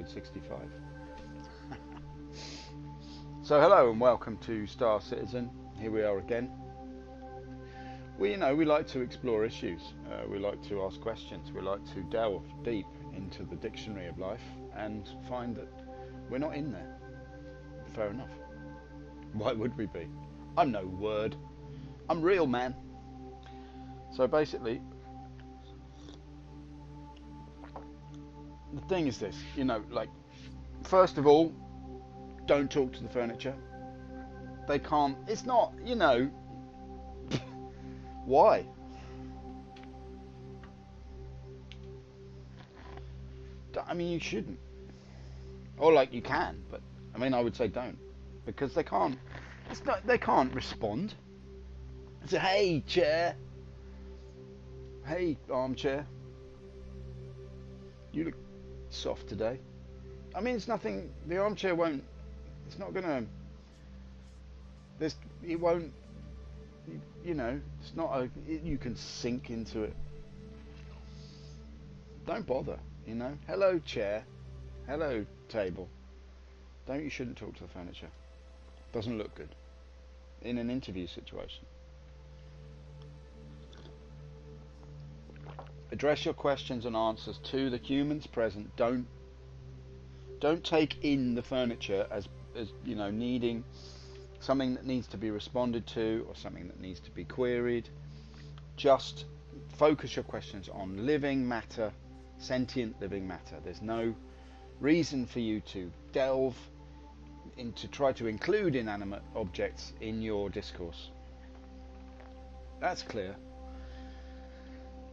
episode 65. So hello and welcome to Star Citizen. Here we are again. We like to explore issues. We like to ask questions. We like to delve deep into the dictionary of life and find that we're not in there. Fair enough. Why would we be? I'm no word. I'm real, man. So basically, the thing is this, first of all, don't talk to the furniture. They can't, it's not, why? I mean, you shouldn't. Or you can, but I would say don't. Because they can't, they can't respond. Say, hey, chair. Hey, armchair. You look soft today. I mean, it's nothing, the armchair won't, it's not gonna, it won't, it's not you can sink into it. Don't bother, Hello, chair. Hello, table. You shouldn't talk to the furniture. Doesn't look good in an interview situation. Address your questions and answers to the humans present. Don't take in the furniture as needing something that needs to be responded to or something that needs to be queried. Just focus your questions on living matter, sentient living matter. There's no reason for you to delve into, try to include inanimate objects in your discourse. That's clear.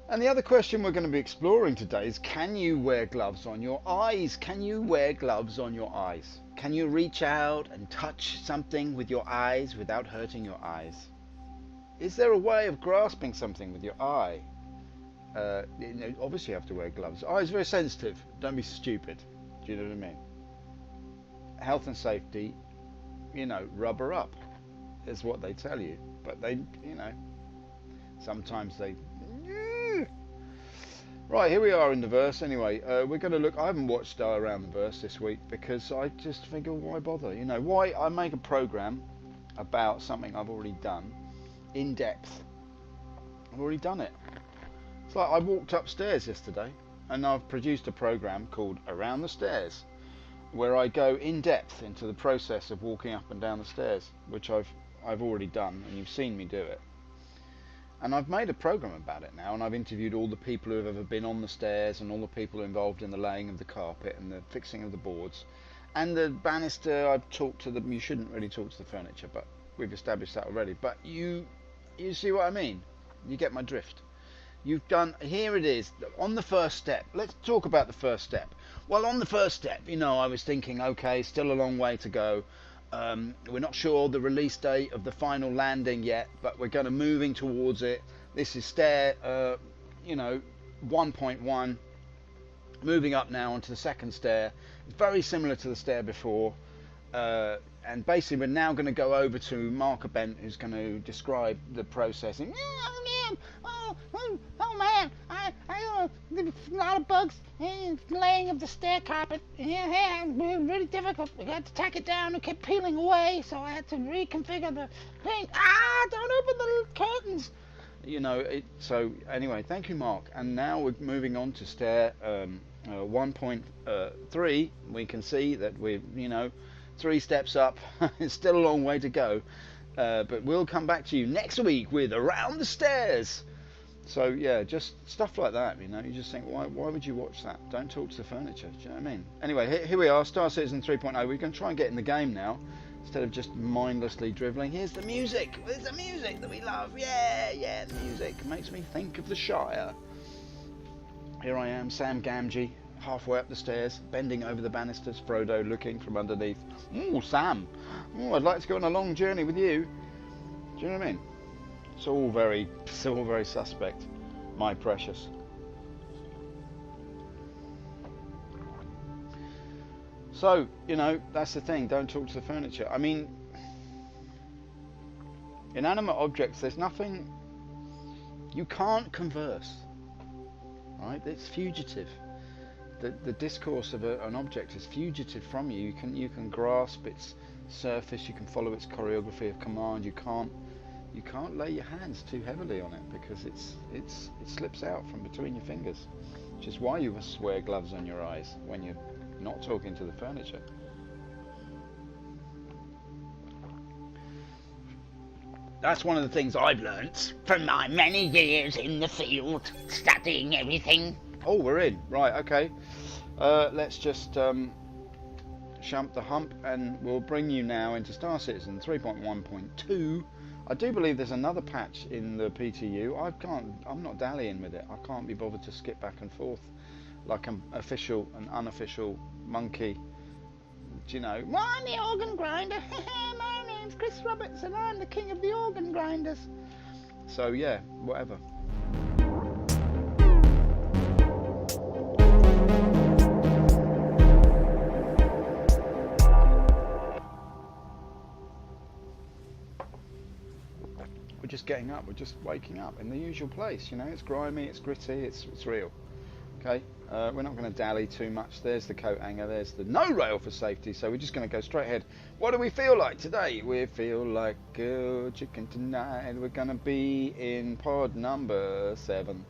And the other question we're going to be exploring today is, can you wear gloves on your eyes? Can you wear gloves on your eyes? Can you reach out and touch something with your eyes without hurting your eyes? Is there a way of grasping something with your eye? Obviously you have to wear gloves. Eyes are very sensitive. Don't be stupid. Do you know what I mean? Health and safety, rubber up is what they tell you. But they, sometimes they... Right, here we are in the verse. Anyway, we're going to look. I haven't watched Around the Verse this week because I just figure, why bother? Why I make a program about something I've already done in depth. I've already done it. It's like I walked upstairs yesterday and I've produced a program called Around the Stairs, where I go in depth into the process of walking up and down the stairs, which I've already done, and you've seen me do it. And I've made a program about it now, and I've interviewed all the people who have ever been on the stairs and all the people involved in the laying of the carpet and the fixing of the boards. And the banister, I've talked to them. You shouldn't really talk to the furniture, but we've established that already. But you see what I mean? You get my drift. You've done, here it is, on the first step. Let's talk about the first step. Well, on the first step, I was thinking, okay, still a long way to go. We're not sure the release date of the final landing yet, but we're going to moving towards it. This is stair, 1.1. Moving up now onto the second stair. It's very similar to the stair before. And basically, we're now going to go over to Mark Bent, who's going to describe the process. And, oh man, there's a lot of bugs laying of the stair carpet. Really difficult. We had to tack it down. It kept peeling away, so I had to reconfigure the thing. Don't open the curtains. So anyway, thank you, Mark. And now we're moving on to stair 1.3. We can see that we're 3 steps up. It's still a long way to go, but we'll come back to you next week with Around the Stairs. So yeah, just stuff like that, you just think, why would you watch that? Don't talk to the furniture, do you know what I mean? Anyway, here we are, Star Citizen 3.0. We're going to try and get in the game now, instead of just mindlessly dribbling. Here's the music. There's the music that we love. Yeah, the music makes me think of the Shire. Here I am, Sam Gamgee, halfway up the stairs, bending over the banisters, Frodo looking from underneath. Ooh, Sam. Ooh, I'd like to go on a long journey with you. Do you know what I mean? It's all very suspect, my precious. So, that's the thing, don't talk to the furniture. I mean, inanimate objects, there's nothing, you can't converse, right? It's fugitive. the discourse of an object is fugitive from you. You can grasp its surface, you can follow its choreography of command. You can't lay your hands too heavily on it because it slips out from between your fingers, which is why you must wear gloves on your eyes when you're not talking to the furniture. That's one of the things I've learnt from my many years in the field, studying everything. Oh, we're in. Right, okay. Let's just jump the hump and we'll bring you now into Star Citizen 3.1.2. I do believe there's another patch in the PTU. I'm not dallying with it. I can't be bothered to skip back and forth like an official and unofficial monkey. Do you know? Well, I'm the organ grinder. My name's Chris Roberts and I'm the king of the organ grinders. So yeah, whatever. We're just getting up, we're just waking up in the usual place, you know, it's grimy, it's gritty, it's real. Okay, we're not going to dally too much. There's the coat hanger, there's the no rail for safety, so we're just going to go straight ahead. What do we feel like today? We feel like chicken tonight. We're going to be in pod number 7.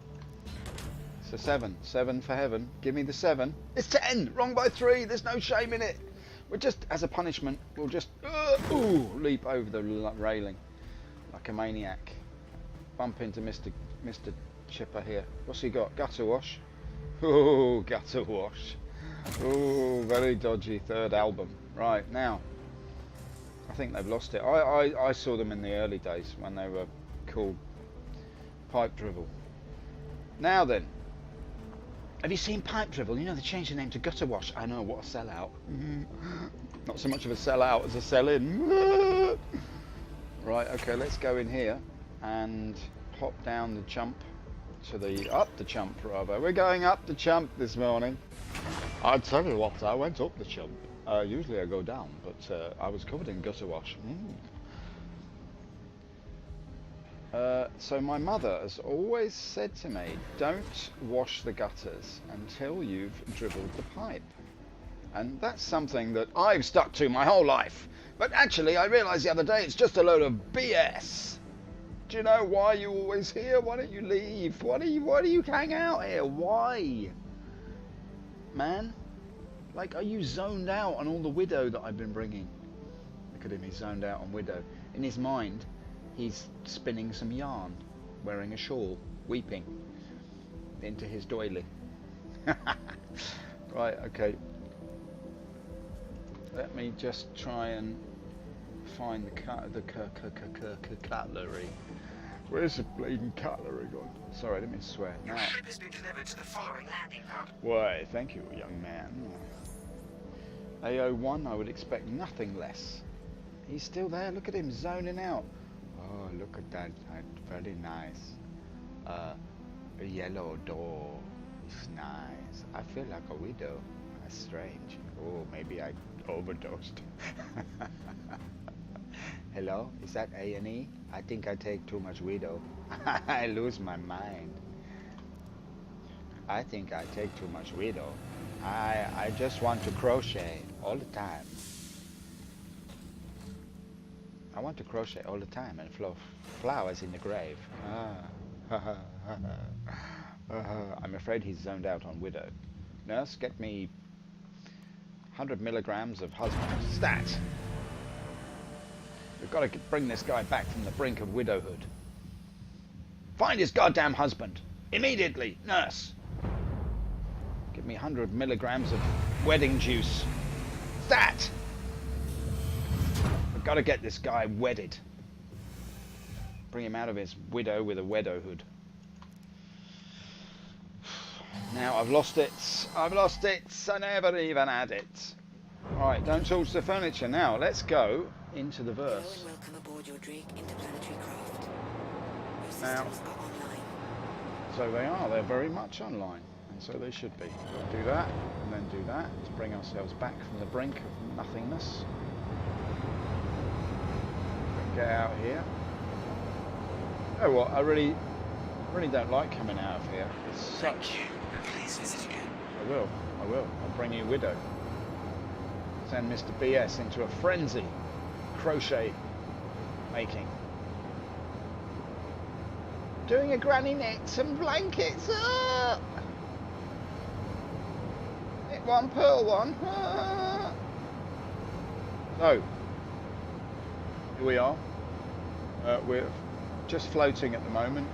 So 7 for heaven. Give me the 7. It's 10, wrong by 3, there's no shame in it. We're just, as a punishment, we'll just leap over the railing like a maniac. Bump into Mr. Chipper here. What's he got? Gutter wash. Oh, gutter wash. Oh, very dodgy third album. Right, now, I think they've lost it. I saw them in the early days when they were called Pipe Drivel. Now then, have you seen Pipe Drivel? You know, they changed the name to Gutter Wash. I know, what a sellout. Not so much of a sellout as a sell-in. Right, okay, let's go in here and hop down the chump to up the chump rather. We're going up the chump this morning. I tell you what, I went up the chump. Usually I go down, but I was covered in gutter wash. So my mother has always said to me, don't wash the gutters until you've dribbled the pipe. And that's something that I've stuck to my whole life. But actually, I realised the other day it's just a load of BS. Do you know why you always here? Why don't you leave? Why do you hang out here? Why? Man? Like, are you zoned out on all the widow that I've been bringing? Look at him, he's zoned out on widow. In his mind, he's spinning some yarn, wearing a shawl, weeping into his doily. Right, okay. Let me just try and find the cutlery. Where's the bleeding cutlery gone? Sorry, I didn't mean to swear. Your ship has been delivered to the following landing pad. Why, thank you, young man. AO1, I would expect nothing less. He's still there, look at him zoning out. Oh, look at that, very nice. A yellow door. It's nice. I feel like a widow. That's strange. Oh, maybe I overdosed. Hello, is that A&E? I think I take too much widow. I lose my mind. I think I take too much widow. I just want to crochet all the time. I want to crochet all the time and flowers in the grave. I'm afraid he's zoned out on widow. Nurse, get me 100 milligrams of husband. Stat! We've got to bring this guy back from the brink of widowhood. Find his goddamn husband! Immediately! Nurse! Give me 100 milligrams of wedding juice. Stat! We've got to get this guy wedded. Bring him out of his widow with a widowhood. Now I've lost it. I've lost it. I never even had it. Alright, don't touch the furniture now. Let's go into the verse. Hello and welcome aboard your Drake interplanetary craft. Your Now, systems are online. so they are. They're very much online. And so they should be. Do that, and then do that to bring ourselves back from the brink of nothingness. Get out here. Oh, what? I really don't like coming out of here. It's such Thank you, and please visit again. a will. I'll bring you Widow. Send Mr. BS into a frenzy. Crochet making. Doing a granny knits and blankets. Ah! Knit one, purl one. Ah! So, here we are. We're just floating at the moment.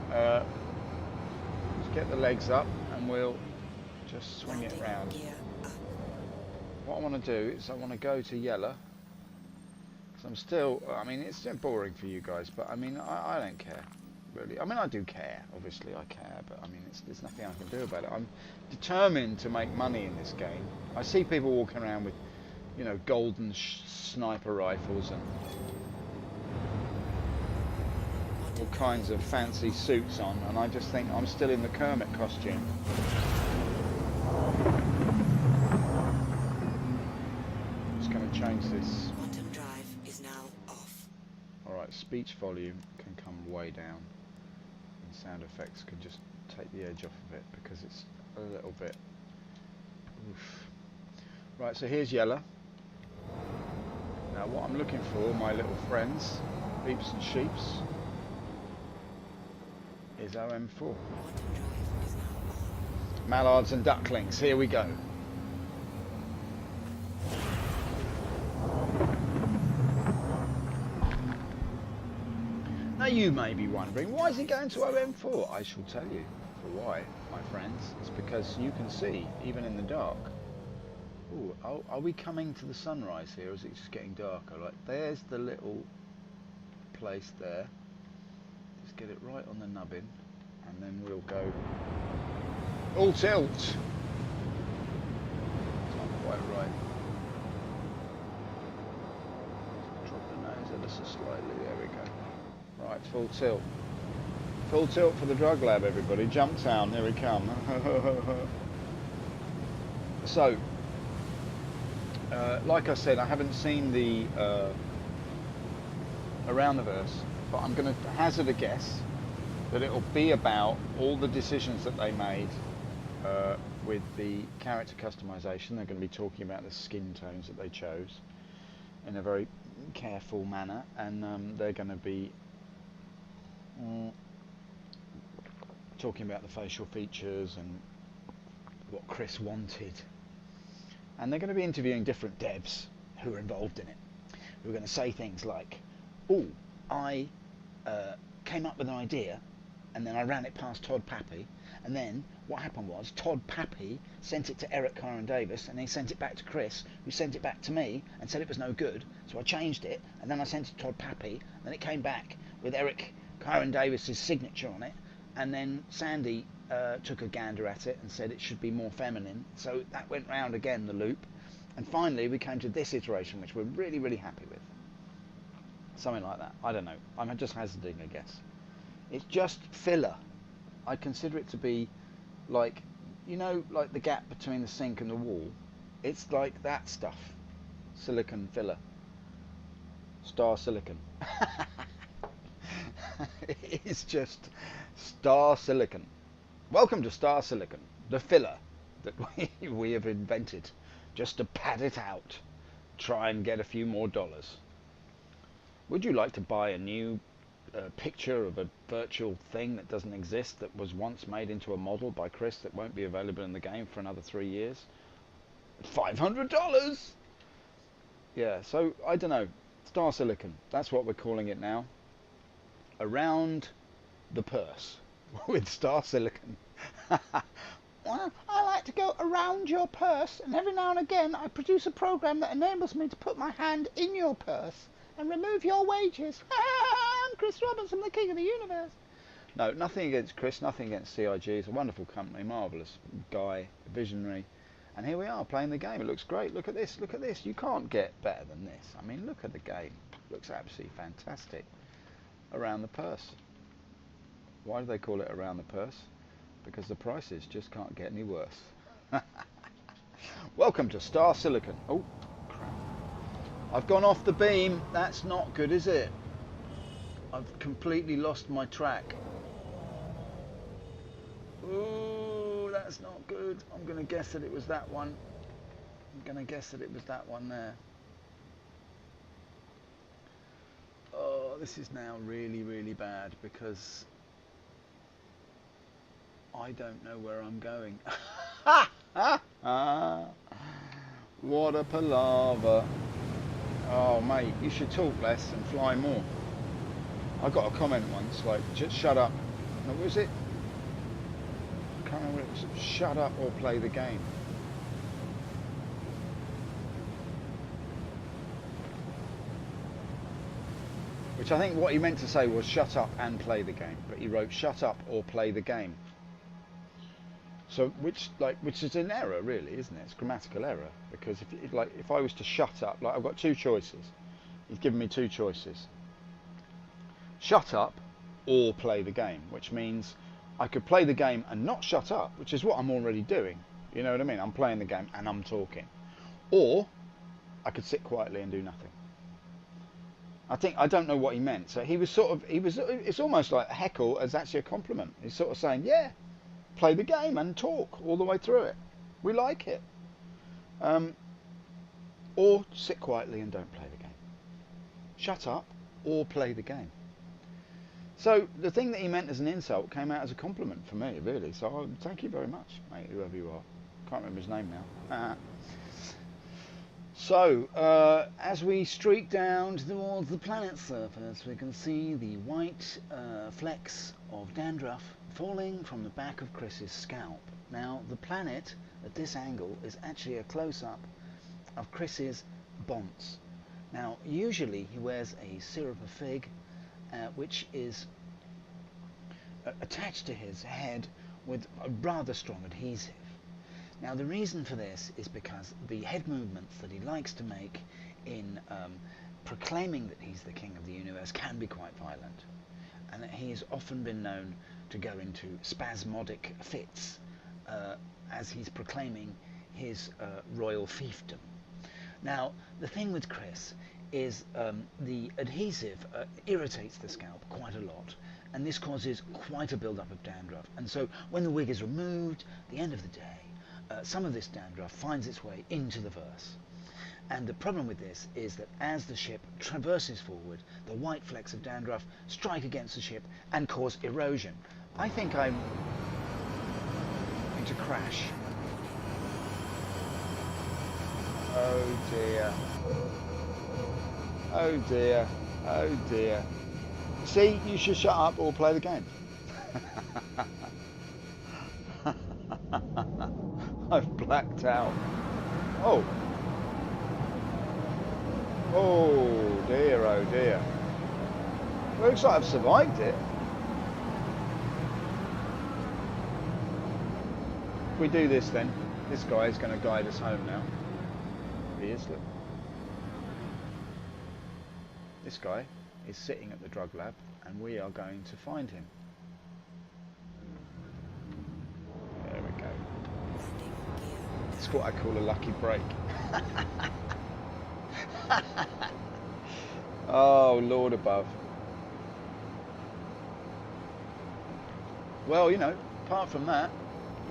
Just get the legs up and we'll just swing it round. What I want to do is I want to go to yellow. Because I'm still, I mean, it's still boring for you guys, but I mean, I don't care, really. I mean, I do care, obviously I care, but I mean, there's nothing I can do about it. I'm determined to make money in this game. I see people walking around with, you know, golden sniper rifles and all kinds of fancy suits on, and I just think I'm still in the Kermit costume. Just going to change this. Quantum drive is now off. Alright, speech volume can come way down, and sound effects can just take the edge off of it because it's a little bit oof. Right, so here's yellow. Now what I'm looking for, my little friends, peeps and sheeps, is OM4. Quantum drive is now on. Mallards and ducklings, here we go. Now you may be wondering, why is he going to OM4? I shall tell you for why, my friends. It's because you can see, even in the dark. Ooh, are we coming to the sunrise here, or is it just getting darker? Like, there's the little place there. Just get it right on the nubbin, and then we'll go all tilt. It's not quite right. Drop the nose ever so slightly. There we go. Right, full tilt. Full tilt for the drug lab, everybody. JUMPTOWN, here we come. So, like I said, I haven't seen the Around the Verse, but I'm going to hazard a guess that it'll be about all the decisions that they made with the character customization. They're going to be talking about the skin tones that they chose in a very careful manner, and they're going to be talking about the facial features and what Chris wanted. And they're going to be interviewing different devs who are involved in it, who are going to say things like, oh, I came up with an idea and then I ran it past Todd Pappy, and then what happened was Todd Pappy sent it to Eric Kyron Davis, and he sent it back to Chris, who sent it back to me and said it was no good, so I changed it, and then I sent it to Todd Pappy, and then it came back with Eric Kyron Davis's signature on it, and then Sandy took a gander at it and said it should be more feminine, so that went round again the loop, and finally we came to this iteration, which we're really, really happy with. Something like that. I don't know. I'm just hazarding a guess. It's just filler. I consider it to be like, you know, like the gap between the sink and the wall. It's like that stuff. Silicon filler. Star silicon. It's just Star Silicon. Welcome to Star Silicon, the filler that we have invented just to pad it out, try and get a few more dollars. Would you like to buy a new picture of a virtual thing that doesn't exist, that was once made into a model by Chris that won't be available in the game for another 3 years? $500! Yeah, so I don't know. Star Silicon, that's what we're calling it now. Around the purse with Star Silicon. Well, I like to go around your purse, and every now and again I produce a program that enables me to put my hand in your purse and remove your wages. I'm Chris Robinson, the king of the universe. No, nothing against Chris, nothing against CIG. It's a wonderful company, marvellous guy, visionary. And here we are playing the game. It looks great. Look at this, look at this. You can't get better than this. I mean, look at the game. It looks absolutely fantastic. Around the purse. Why do they call it Around the Purse? Because the prices just can't get any worse. Welcome to Star Silicon. Oh, crap. I've gone off the beam. That's not good, is it? I've completely lost my track. Ooh, that's not good. I'm going to guess that it was that one. I'm going to guess that it was that one there. Oh, this is now really, really bad because I don't know where I'm going. What a palaver. Oh, mate, you should talk less and fly more. I got a comment once, like, just shut up. No, what was it? I can't remember what it was. Shut up or play the game. Which I think what he meant to say was shut up and play the game. But he wrote shut up or play the game. So, which is an error, really, isn't it? It's a grammatical error. Because if I was to shut up, like I've got two choices. He's given me two choices. Shut up or play the game, which means I could play the game and not shut up, which is what I'm already doing. You know what I mean? I'm playing the game and I'm talking. Or I could sit quietly and do nothing. I don't know what he meant. So it's almost like heckle as actually a compliment. He's sort of saying, yeah, play the game and talk all the way through it. We like it. Or sit quietly and don't play the game. Shut up or play the game. So the thing that he meant as an insult came out as a compliment for me, really. So thank you very much, mate, whoever you are. Can't remember his name now. So as we streak down towards the planet's surface, we can see the white flecks of dandruff falling from the back of Chris's scalp. Now, the planet at this angle is actually a close-up of Chris's bonds. Now, usually he wears a syrup of fig, which is attached to his head with a rather strong adhesive. Now, the reason for this is because the head movements that he likes to make in proclaiming that he's the king of the universe can be quite violent, and that he has often been known to go into spasmodic fits as he's proclaiming his royal fiefdom. Now, the thing with Chris is the adhesive irritates the scalp quite a lot, and this causes quite a build-up of dandruff. And so when the wig is removed, at the end of the day, some of this dandruff finds its way into the verse. And the problem with this is that as the ship traverses forward, the white flecks of dandruff strike against the ship and cause erosion. I think I'm going to crash. Oh dear. Oh dear. Oh dear. See, you should shut up or play the game. I've blacked out. Oh. Oh dear, oh dear. Looks like I've survived it. If we do this then, this guy is going to guide us home now. He is, look. This guy is sitting at the drug lab and we are going to find him. There we go. It's what I call a lucky break. Oh, Lord above. Well, you know, apart from that,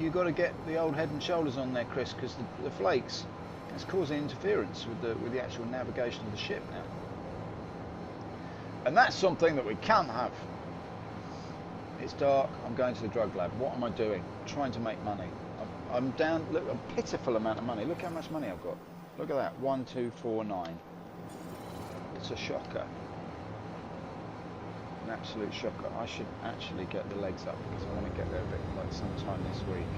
you've got to get the old head and shoulders on there, Chris, because the flakes, it's causing interference with the actual navigation of the ship now. And that's something that we can't have. It's dark, I'm going to the drug lab. What am I doing? Trying to make money. I'm down, look, a pitiful amount of money. Look how much money I've got. Look at that, 1, 2, 4, 9. It's a shocker. An absolute shocker. I should actually get the legs up because I want to get there a bit like sometime this week.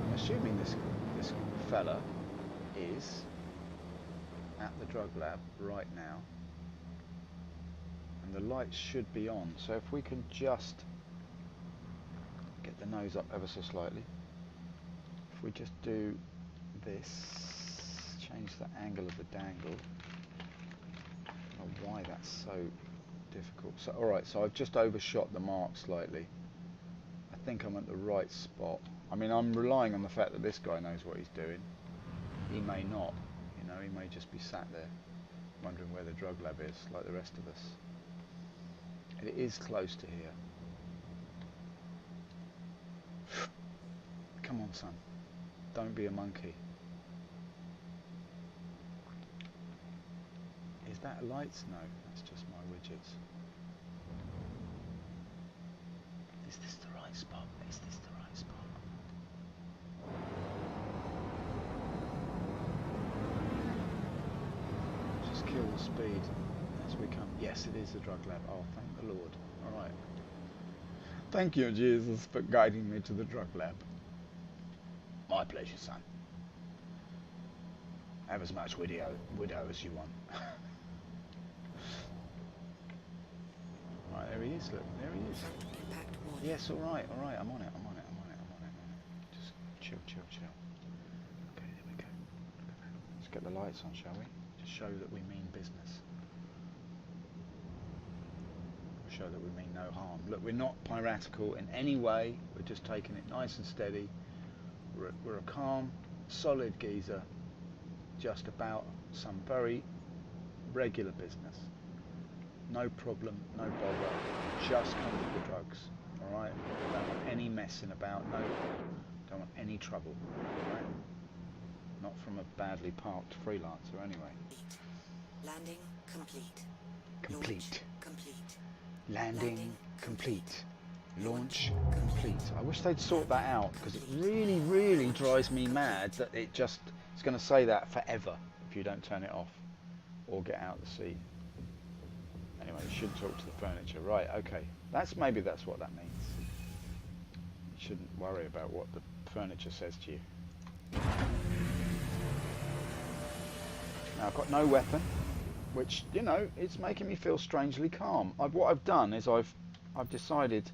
I'm assuming this fella is at the drug lab right now. And the lights should be on. So if we can just get the nose up ever so slightly. If we just do this, change the angle of the dangle. I don't know why that's so difficult. So alright, so I've just overshot the mark slightly. I think I'm at the right spot. I mean, I'm relying on the fact that this guy knows what he's doing. He may not, you know, he may just be sat there wondering where the drug lab is, like the rest of us. It is close to here. Come on, son. Don't be a monkey. Is that lights? No, that's just my widgets. Is this the right spot? Is this the right spot? Just kill the speed as we come. Yes, it is the drug lab. Oh, thank the Lord. Alright. Thank you, Jesus, for guiding me to the drug lab. My pleasure, son. Have as much widow as you want. Right, there he is, look, there he is. Impact warning. Yes, alright, I'm on it, I'm on it. Just chill. Okay, there we go. Let's get the lights on, shall we? To show that we mean business. Show that we mean no harm. Look, we're not piratical in any way, we're just taking it nice and steady. We're a calm, solid geezer, just about some very regular business. No problem, no bother, just come with the drugs, alright? Don't want any messing about, no, don't want any trouble, alright? Not from a badly parked freelancer anyway. Landing complete. Complete. Launch complete. Landing complete. Launch complete. I wish they'd sort that out, because it really, really drives me mad that it's going to say that forever if you don't turn it off or get out the seat. Anyway, you should talk to the furniture. Right, okay. Maybe that's what that means. You shouldn't worry about what the furniture says to you. Now, I've got no weapon, which, you know, it's making me feel strangely calm. What I've done is I've decided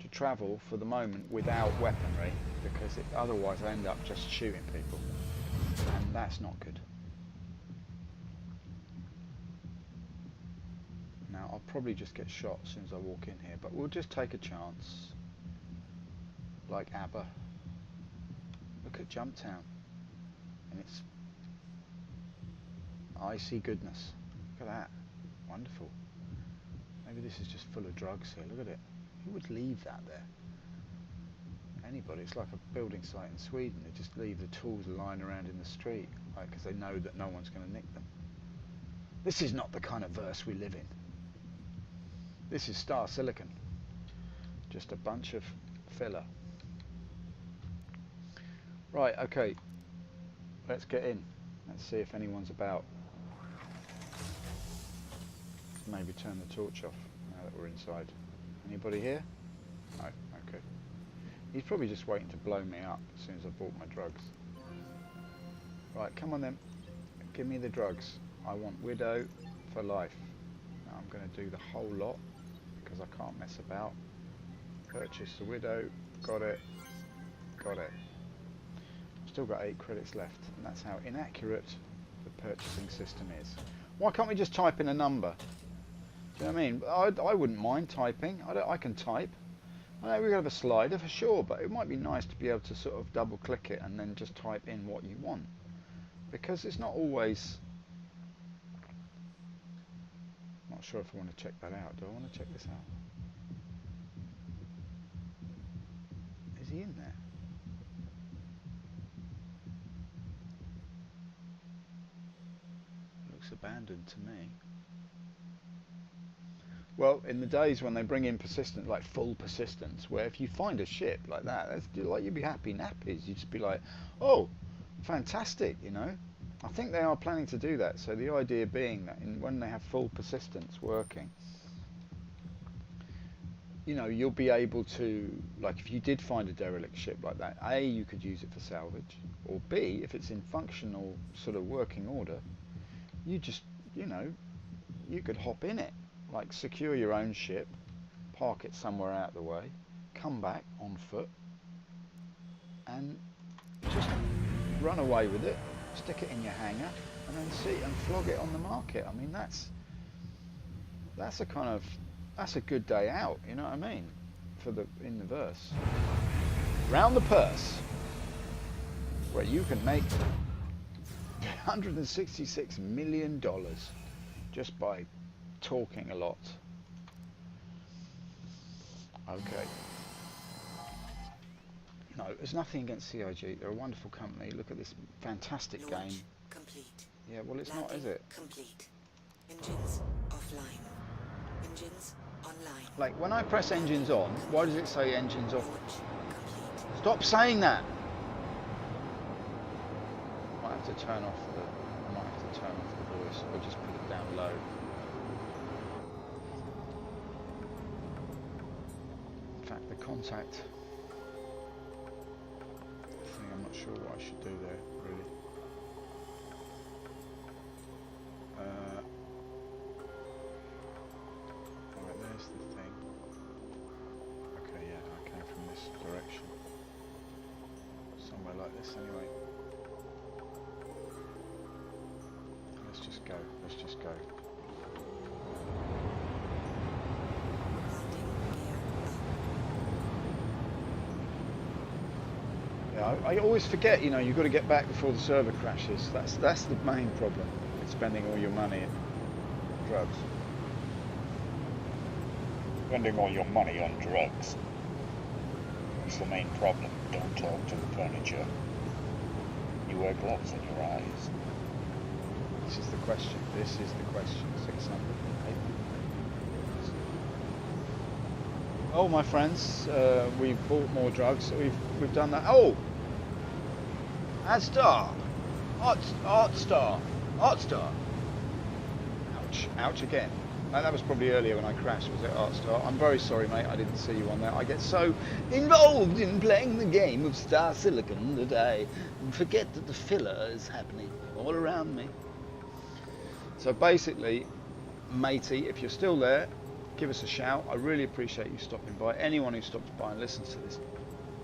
to travel for the moment without weaponry, because otherwise I end up just shooting people, and that's not good. Now I'll probably just get shot as soon as I walk in here, but we'll just take a chance, like ABBA. Look at JUMPTOWN and its icy goodness. Look at that, wonderful. Maybe this is just full of drugs here. Look at it. Who would leave that there? Anybody. It's like a building site in Sweden. They just leave the tools lying around in the street, like, because they know that no one's going to nick them. This is not the kind of verse we live in. This is Star Silicon. Just a bunch of filler. Right, okay. Let's get in. Let's see if anyone's about. Maybe turn the torch off now that we're inside. Anybody here? No, okay. He's probably just waiting to blow me up as soon as I've bought my drugs. Right, come on then. Give me the drugs. I want Widow for life. Now I'm going to do the whole lot because I can't mess about. Purchase the Widow. Got it. Got it. Still got 8 credits left, and that's how inaccurate the purchasing system is. Why can't we just type in a number? Do you know what I mean? I wouldn't mind typing. I can type. I know we have a slider for sure, but it might be nice to be able to sort of double click it and then just type in what you want, because it's not always. Not sure if I want to check that out. Do I want to check this out? Is he in there? Looks abandoned to me. Well, in the days when they bring in persistent, like full persistence, where if you find a ship like that, that's like you'd be happy nappies. You'd just be like, oh, fantastic, you know. I think they are planning to do that. So the idea being that when they have full persistence working, you know, you'll be able to, like, if you did find a derelict ship like that, A, you could use it for salvage, or B, if it's in functional sort of working order, you just, you know, you could hop in it. Like, secure your own ship, park it somewhere out of the way, come back on foot, and just run away with it, stick it in your hangar, and then see and flog it on the market. I mean, that's a kind of, that's a good day out, you know what I mean, in the verse. Round the purse, where you can make $166 million just by talking a lot. Okay. No, there's nothing against CIG. They're a wonderful company. Look at this fantastic Launch game. complete. Yeah, well, it's Landing not, is it? complete. Engines offline. Engines online. Like, when I press engines on, why does it say engines off? Launch complete. Stop saying that! I might have to turn off the voice, or just put it down low. In fact, the contact thing, I'm not sure what I should do there, really. Right, there's the thing. Okay, yeah, I came from this direction. Somewhere like this, anyway. Let's just go. Let's just go. Yeah, I always forget. You know, you've got to get back before the server crashes. That's the main problem. It's spending all your money in drugs. Spending all your money on drugs. That's the main problem. Don't talk to the furniture. You wear gloves on your eyes. This is the question. This is the question. 600. Oh, my friends, we've bought more drugs. We've done that. Oh, Astar, Artstar. Ouch again. No, that was probably earlier when I crashed. Was it Artstar? I'm very sorry, mate. I didn't see you on there. I get so involved in playing the game of Star Silicon that I forget that the filler is happening all around me. So basically, matey, if you're still there, give us a shout. I really appreciate you stopping by. Anyone who stops by and listens to this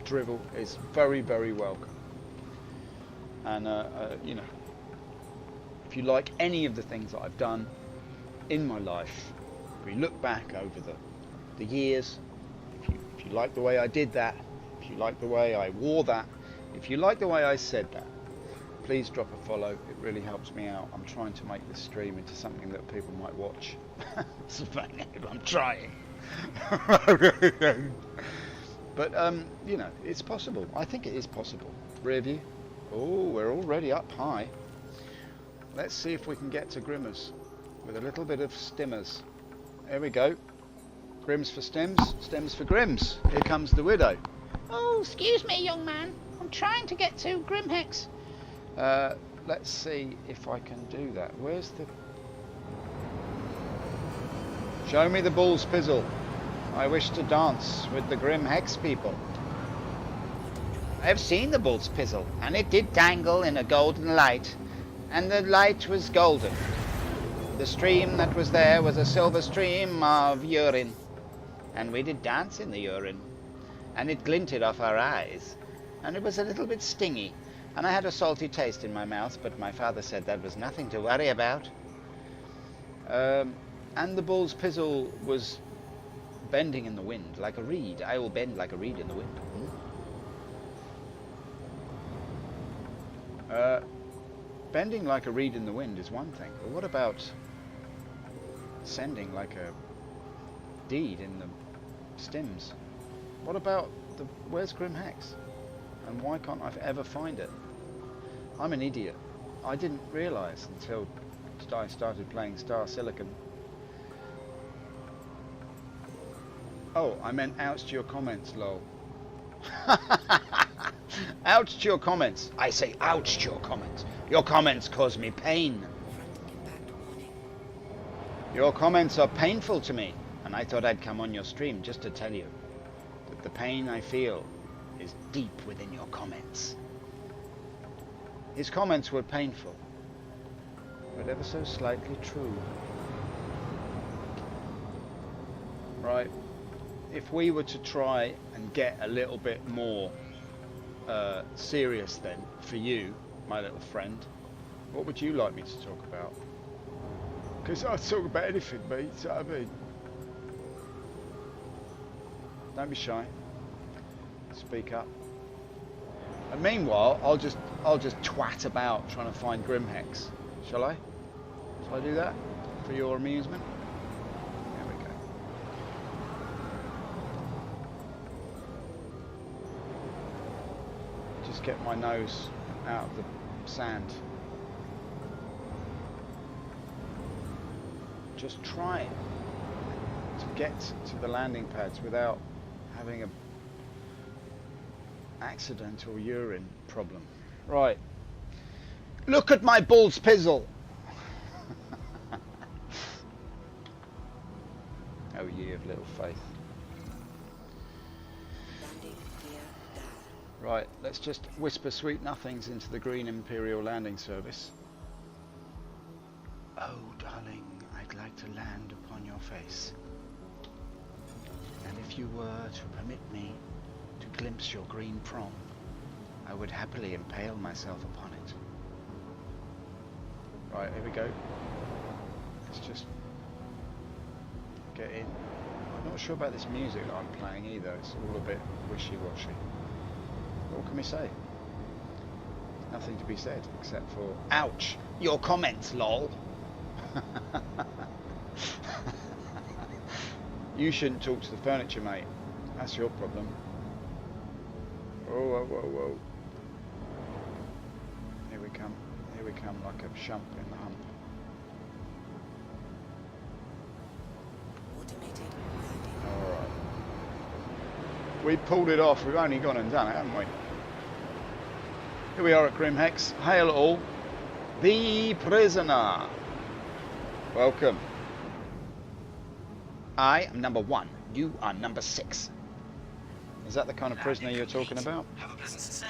drivel is very, very welcome. And you know, if you like any of the things that I've done in my life, if you look back over the years, if you like the way I did that, if you like the way I wore that, if you like the way I said that, please drop a follow. It really helps me out. I'm trying to make this stream into something that people might watch. I'm trying. But you know, it's possible. I think it is possible. Rear view. Oh, we're already up high. Let's see if we can get to Grimmers with a little bit of stimmers. There we go. Grims for stems, stems for Grims. Here comes the widow. Oh, excuse me, young man. I'm trying to get to Grimhex. Let's see if I can do that. Where's the... Show me the bull's pizzle. I wish to dance with the Grim Hex people. I've seen the bull's pizzle, and it did dangle in a golden light, and the light was golden. The stream that was there was a silver stream of urine, and we did dance in the urine, and it glinted off our eyes, and it was a little bit stingy, and I had a salty taste in my mouth, but my father said that was nothing to worry about. And the bull's pizzle was bending in the wind like a reed. I will bend like a reed in the wind. Bending like a reed in the wind is one thing, but what about sending like a deed in the stims? What about where's Grim Hex? And why can't I ever find it? I'm an idiot. I didn't realise until I started playing Star Silicon. Oh, I meant ouch to your comments, lol. Ouch to your comments. I say ouch to your comments. Your comments cause me pain. Front impact warning. Your comments are painful to me, and I thought I'd come on your stream just to tell you that the pain I feel is deep within your comments. His comments were painful, but ever so slightly true. Right, if we were to try and get a little bit more serious then, for you, my little friend, what would you like me to talk about? Because I'll talk about anything, mate, you know what I mean? Don't be shy. Speak up. And meanwhile, I'll just twat about trying to find Grimhex. Shall I? Shall I do that? For your amusement? There we go. get my nose out of the sand. Just trying to get to the landing pads without having a accidental urine problem. Right. Look at my balls pizzle. Oh, ye of little faith. Landing gear down. Right, let's just whisper sweet nothings into the Green Imperial Landing Service. Oh, darling, I'd like to land upon your face. And if you were to permit me to glimpse your green prong, I would happily impale myself upon it. Right, here we go. Let's just get in. I'm not sure about this music that I'm playing either. It's all a bit wishy-washy. What can we say? Nothing to be said except for ouch, your comments, lol. You shouldn't talk to the furniture, mate. That's your problem. Whoa, whoa, whoa, whoa. Here we come. Here we come like a shump in the hump. Automated landing. Alright. We pulled it off. We've only gone and done it, haven't we? Here we are at Grimhex. Hail all. TheePrisoner. Welcome. I am number 1. You are number 6. Is that the kind of prisoner you're talking about? Have a pleasant stay.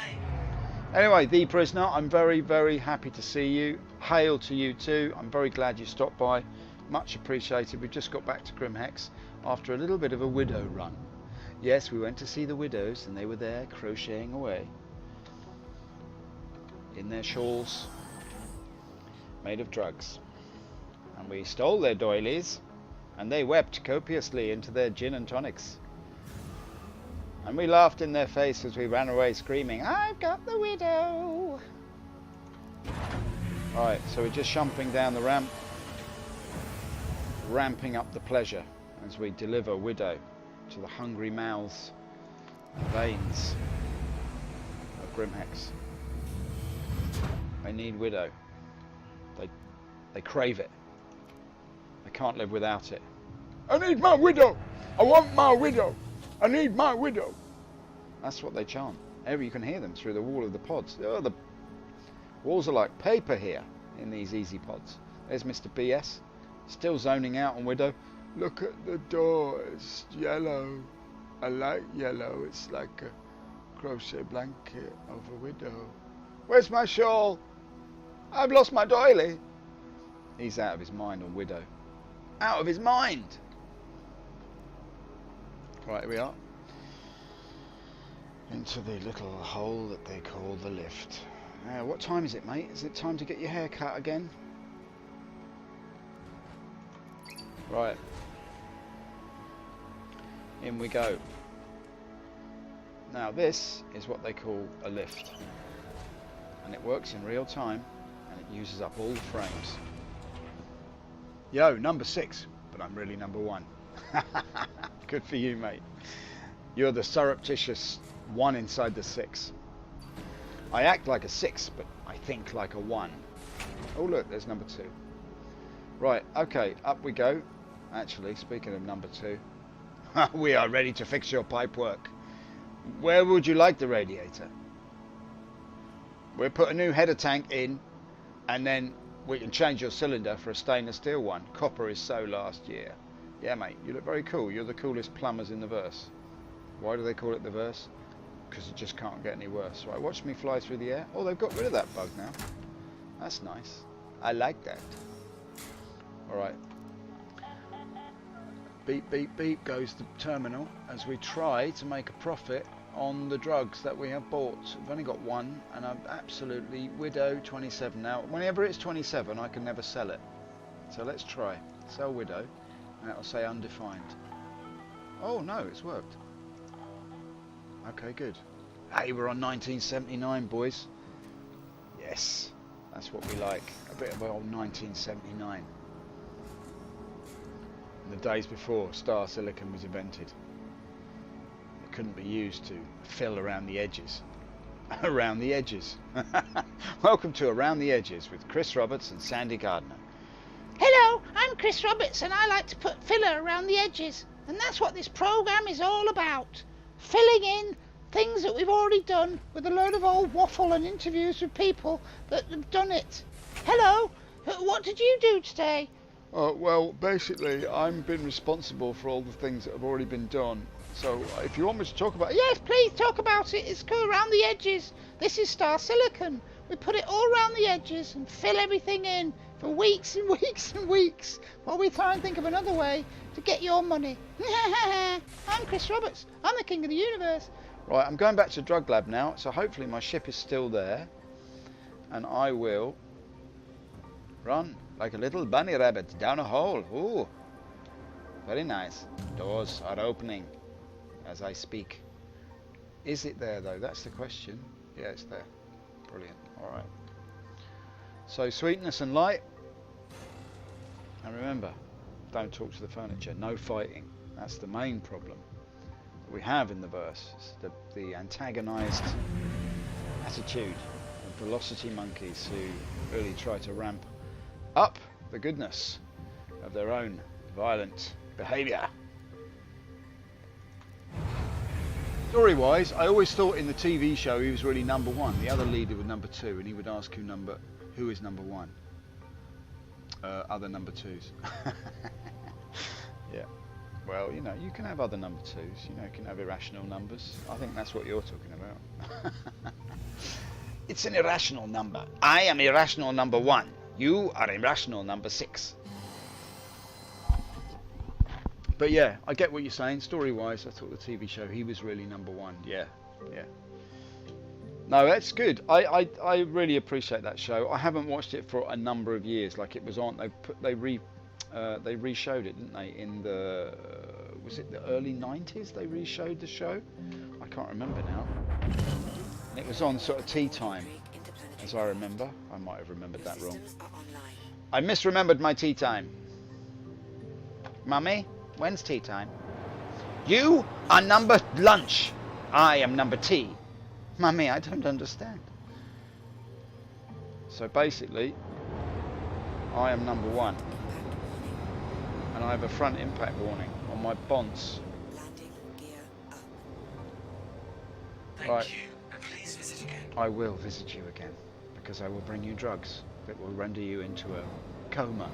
Anyway, TheePrisoner, I'm very, very happy to see you. Hail to you too. I'm very glad you stopped by. Much appreciated. We just got back to Grimhex after a little bit of a widow run. Yes, we went to see the widows and they were there crocheting away in their shawls made of drugs. And we stole their doilies and they wept copiously into their gin and tonics. And we laughed in their face as we ran away screaming, I've got the widow! Right, so we're just shumping down the ramp, ramping up the pleasure as we deliver widow to the hungry mouths and veins of Grimhex. They need widow. They crave it. They can't live without it. I need my widow! I want my widow! I need my widow! That's what they chant. You can hear them through the wall of the pods. Oh, the walls are like paper here in these easy pods. There's Mr. BS, still zoning out on widow. Look at the door, it's yellow. I like yellow, it's like a crochet blanket of a widow. Where's my shawl? I've lost my doily. He's out of his mind on widow. Out of his mind! Right, here we are. Into the little hole that they call the lift. What time is it, mate? Is it time to get your hair cut again? Right. In we go. Now this is what they call a lift. And it works in real time and it uses up all the frames. Yo, number 6, but I'm really number 1. Good for you, mate. You're the surreptitious 1 inside the 6. I act like a 6, but I think like a 1. Oh look, there's number 2. Right, okay, up we go. Actually, speaking of number 2, we are ready to fix your pipework. Where would you like the radiator? We'll put a new header tank in, and then we can change your cylinder for a stainless steel one. Copper is so last year. Yeah, mate, you look very cool. You're the coolest plumbers in the verse. Why do they call it the verse? Because it just can't get any worse. Right, watch me fly through the air. Oh, they've got rid of that bug now. That's nice. I like that. All right. Beep, beep, beep goes the terminal as we try to make a profit on the drugs that we have bought. I've only got one, and I'm absolutely widow 27 now. Whenever it's 27, I can never sell it. So let's try. Sell widow, and it'll say undefined. Oh no, it's worked. Okay, good. Hey, we're on 1979, boys. Yes, that's what we like. A bit of old 1979. In the days before star silicon was invented. It couldn't be used to fill around the edges. Around the Edges. Welcome to Around the Edges with Chris Roberts and Sandy Gardner. Hello, I'm Chris Roberts and I like to put filler around the edges. And that's what this programme is all about. Filling in things that we've already done with a load of old waffle and interviews with people that have done it. Hello, what did you do today? Well, basically, I've been responsible for all the things that have already been done. So, if you want me to talk about it... Yes, please talk about it. It's go around the edges. This is Star Silicon. We put it all around the edges and fill everything in for weeks and weeks and weeks while we try and think of another way to get your money. I'm Chris Roberts. I'm the king of the universe. Right, I'm going back to Drug Lab now, so hopefully my ship is still there. And I will run like a little bunny rabbit down a hole. Ooh, very nice. Doors are opening as I speak. Is it there though? That's the question. Yeah, it's there. Brilliant. All right. So sweetness and light. And remember, don't talk to the furniture. No fighting. That's the main problem that we have in the verse. It's the antagonized attitude of velocity monkeys who really try to ramp up the goodness of their own violent behaviour. Story-wise, I always thought in the TV show he was really number one. The other leader was number two, and he would ask who is number one. Other number twos. Yeah. Well, you know, you can have other number twos. You know, you can have irrational numbers. I think that's what you're talking about. It's an irrational number. I am irrational number one. You are irrational number 6. But yeah, I get what you're saying. Story-wise, I thought the TV show, he was really number one. Yeah, yeah. No, that's good. I really appreciate that show. I haven't watched it for a number of years. Like it was on, they re-showed it, didn't they? In the was it the early 90s? They re-showed the show. I can't remember now. And it was on sort of tea time, as I remember. I might have remembered that wrong. I misremembered my tea time. Mummy, when's tea time? You are number lunch. I am number tea. Mummy, I don't understand. So basically, I am number one. And I have a front impact warning on my bonds. Landing gear up. Right. Thank you, and please visit again. I will visit you again, because I will bring you drugs that will render you into a coma.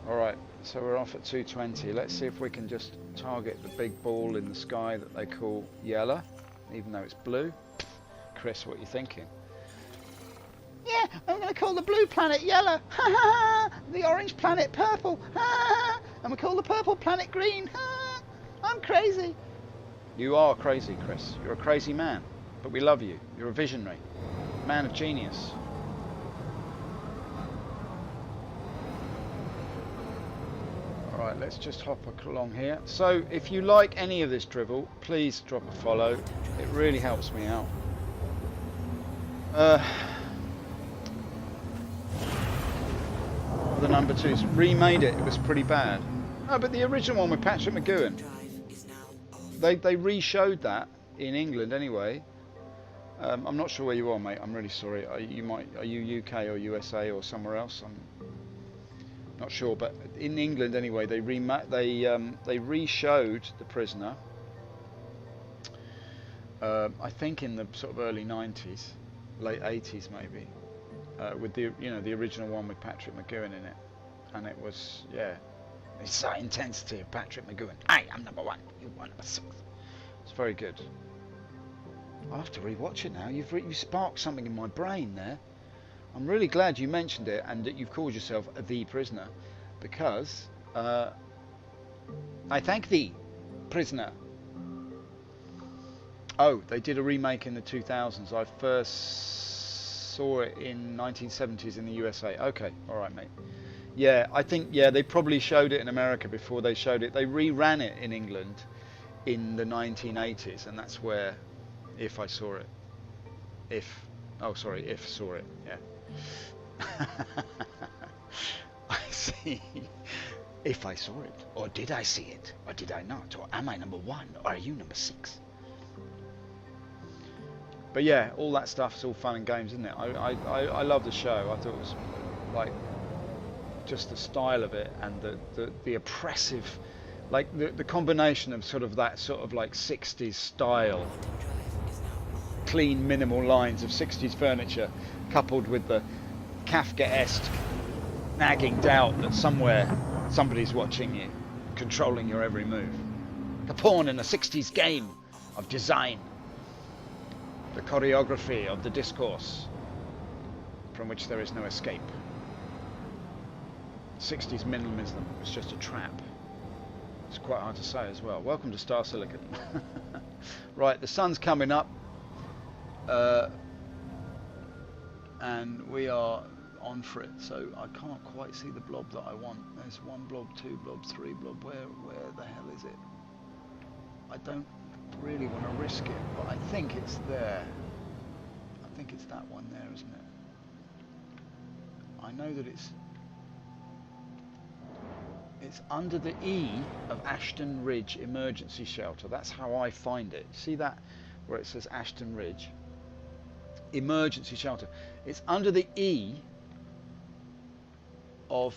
Alright, so we're off at 220. Let's see if we can just target the big ball in the sky that they call yellow, even though it's blue. Chris, what are you thinking? Yeah, I'm going to call the blue planet yellow. The orange planet purple. And we call the purple planet green. I'm crazy. You are crazy, Chris. You're a crazy man, but we love you. You're a visionary, man of genius. Alright, let's just hop along here. So, if you like any of this drivel, please drop a follow. It really helps me out. The number 2's remade it. It was pretty bad. No, but the original one with Patrick McGowan, Drive is now off. they re-showed that in England anyway. I'm not sure where you are, mate. I'm really sorry. Are you UK or USA or somewhere else? I'm not sure, but in England anyway, they re-showed The Prisoner. I think in the sort of early 90s, late 80s maybe, with the the original one with Patrick McGowan in it, and it was it's that intensity of Patrick McGowan. I am number one, you are number 6. It's very good. I'll have to rewatch it now. You've sparked something in my brain there. I'm really glad you mentioned it and that you've called yourself The Prisoner, because I thank thee, prisoner. Oh, they did a remake in the 2000s. I first saw it in 1970s in the USA. Okay, all right, mate. Yeah, I think they probably showed it in America before they showed it. They reran it in England in the 1980s, and that's where If saw it. If saw it. Yeah. I see. If I saw it, or did I see it, or did I not, or am I number 1, or are you number 6? But yeah, all that stuff's all fun and games, isn't it? I love the show. I thought it was like just the style of it and the oppressive, like the combination of sort of that sort of like 60s style, clean minimal lines of 60s furniture, coupled with the Kafkaesque nagging doubt that somewhere somebody's watching you, controlling your every move. A pawn in a 60s game of design. The choreography of the discourse from which there is no escape. 60s minimalism is just a trap. It's quite hard to say as well. Welcome to Star Silicon. Right, the sun's coming up. And we are on for it, so I can't quite see the blob that I want. There's 1 blob, 2 blob, 3 blob. Where the hell is it? I don't really want to risk it, but I think it's there. I think it's that one there, isn't it? I know that it's under the E of Ashton Ridge Emergency Shelter. That's how I find it. See that where it says Ashton Ridge Emergency Shelter? It's under the E of,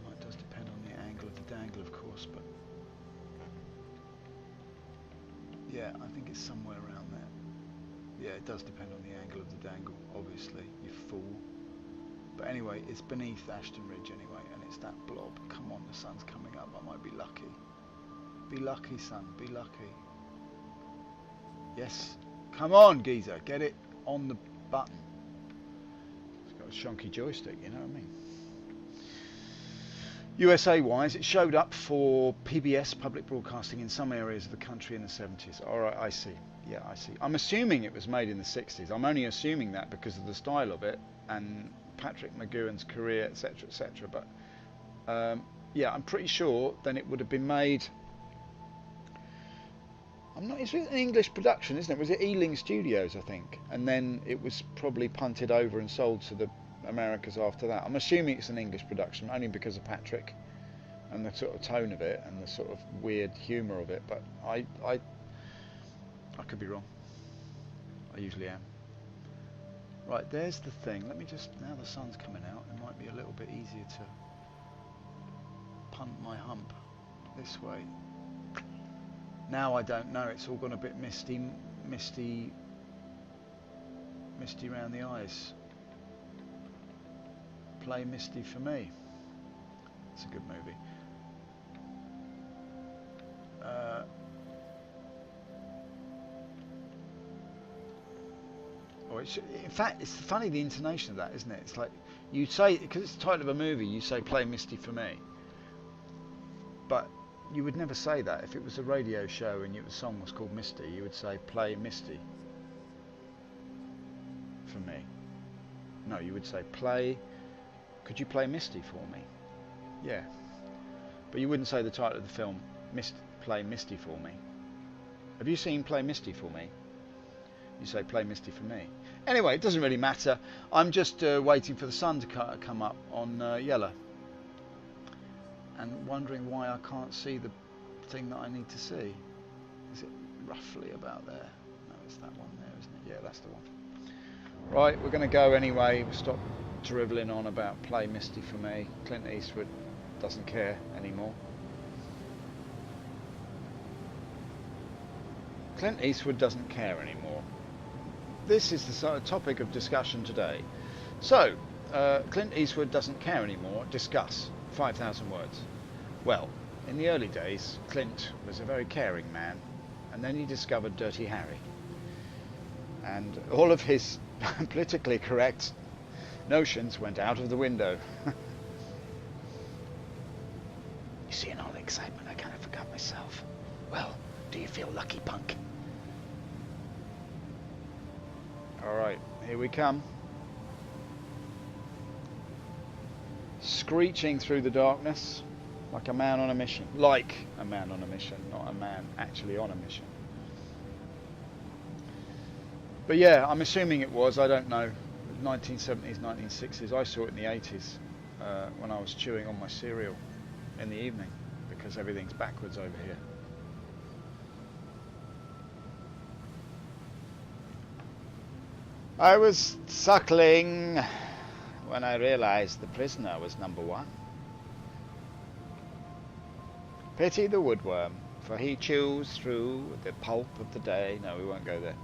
well, it does depend on the angle of the dangle, of course, but yeah, I think it's somewhere around there. Yeah, it does depend on the angle of the dangle, obviously, you fool. But anyway, it's beneath Ashton Ridge anyway, and it's that blob. Come on, the sun's coming up. I might be lucky. Be lucky, son. Be lucky. Yes. Come on, geezer. Get it on the button. It's got a chunky joystick, you know what I mean? USA-wise, it showed up for PBS, public broadcasting, in some areas of the country in the 70s. All right, I see. Yeah, I see. I'm assuming it was made in the 60s. I'm only assuming that because of the style of it and Patrick McGowan's career, etc., etc. But yeah, I'm pretty sure then it would have been made. It's an English production, isn't it? Was it Ealing Studios, I think? And then it was probably punted over and sold to the Americas after that. I'm assuming it's an English production only because of Patrick and the sort of tone of it and the sort of weird humour of it. But I could be wrong. I usually am. Right, there's the thing. Let me just, now the sun's coming out, it might be a little bit easier to punt my hump this way. Now I don't know, it's all gone a bit misty around the eyes. Play Misty for Me. It's a good movie. In fact, it's funny the intonation of that, isn't it? It's like you say, because it's the title of a movie, you say "Play Misty for Me," but you would never say that if it was a radio show and the song was called Misty. You would say "Play Misty for Me." No, you would say "Play. Could you play Misty for me?" Yeah, but you wouldn't say the title of the film, "Play Misty for Me." Have you seen "Play Misty for Me"? You say "Play Misty for Me." Anyway, it doesn't really matter. I'm just waiting for the sun to come up on yellow and wondering why I can't see the thing that I need to see. Is it roughly about there? No, it's that one there, isn't it? Yeah, that's the one. Right, we're going to go anyway. We'll stop drivelling on about "Play Misty for Me." Clint Eastwood doesn't care anymore. Clint Eastwood doesn't care anymore. This is the sort of topic of discussion today. So, Clint Eastwood doesn't care anymore. Discuss. 5,000 words. Well, in the early days, Clint was a very caring man, and then he discovered Dirty Harry. And all of his politically correct notions went out of the window. You see, in all the excitement, I kind of forgot myself. Well, do you feel lucky, punk? Alright, here we come. Screeching through the darkness like a man on a mission. Like a man on a mission, not a man actually on a mission. But yeah, I'm assuming it was, I don't know, 1970s, 1960s. I saw it in the 80s when I was chewing on my cereal in the evening because everything's backwards over here. I was suckling when I realized the prisoner was number one. Pity the woodworm, for he chews through the pulp of the day. No, we won't go there.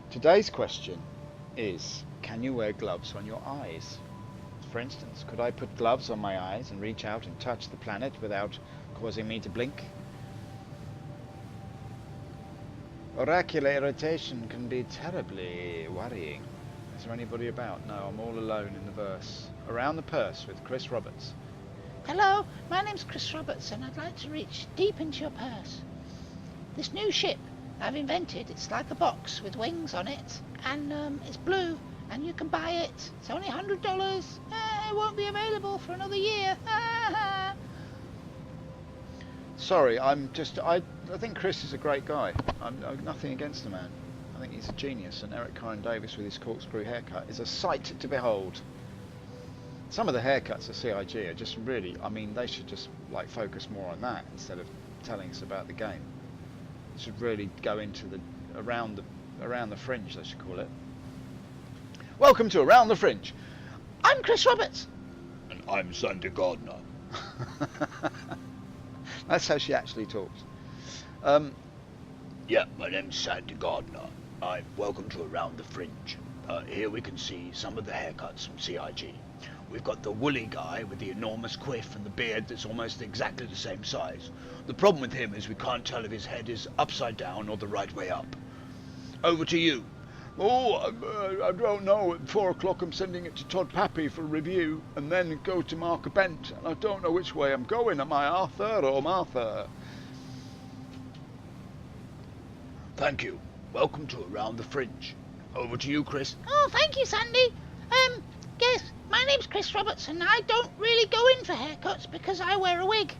Today's question is, can you wear gloves on your eyes? For instance, could I put gloves on my eyes and reach out and touch the planet without causing me to blink? Oracular irritation can be terribly worrying. Is there anybody about? No, I'm all alone in the verse. Around the Purse with Chris Roberts. Hello, my name's Chris Roberts and I'd like to reach deep into your purse. This new ship I've invented, it's like a box with wings on it, and it's blue, and you can buy it. It's only $100. It won't be available for another year. Sorry, I think Chris is a great guy. I've nothing against the man. I think he's a genius, and Eric Karen Davis with his corkscrew haircut is a sight to behold. Some of the haircuts at CIG are just really, I mean, they should just like focus more on that instead of telling us about the game. They should really go into the around the fringe, they should call it. Welcome to Around the Fringe. I'm Chris Roberts. And I'm Sandy Gardner. That's how she actually talks. Yeah, my name's Sandy Gardner. Welcome to Around the Fringe. Here we can see some of the haircuts from CIG. We've got the woolly guy with the enormous quiff and the beard that's almost exactly the same size. The problem with him is we can't tell if his head is upside down or the right way up. Over to you. Oh, I don't know. At 4 o'clock I'm sending it to Todd Pappy for review, and then go to Mark Bent, and I don't know which way I'm going. Am I Arthur or Martha? Thank you. Welcome to Around the Fringe. Over to you, Chris. Oh, thank you, Sandy. Yes, my name's Chris Roberts, and I don't really go in for haircuts because I wear a wig.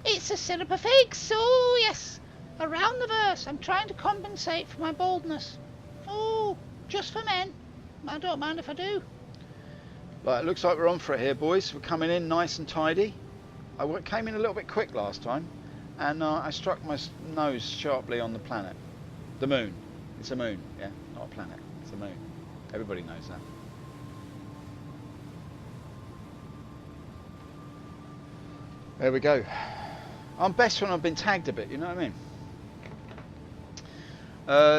It's a syrup of figs, so yes. Around the verse, I'm trying to compensate for my baldness. Oh, just for men. I don't mind if I do. Right, it looks like we're on for it here, boys. We're coming in nice and tidy. I came in a little bit quick last time, and I struck my nose sharply on the planet. The moon. It's a moon, yeah, not a planet. It's a moon. Everybody knows that. There we go. I'm best when I've been tagged a bit, you know what I mean?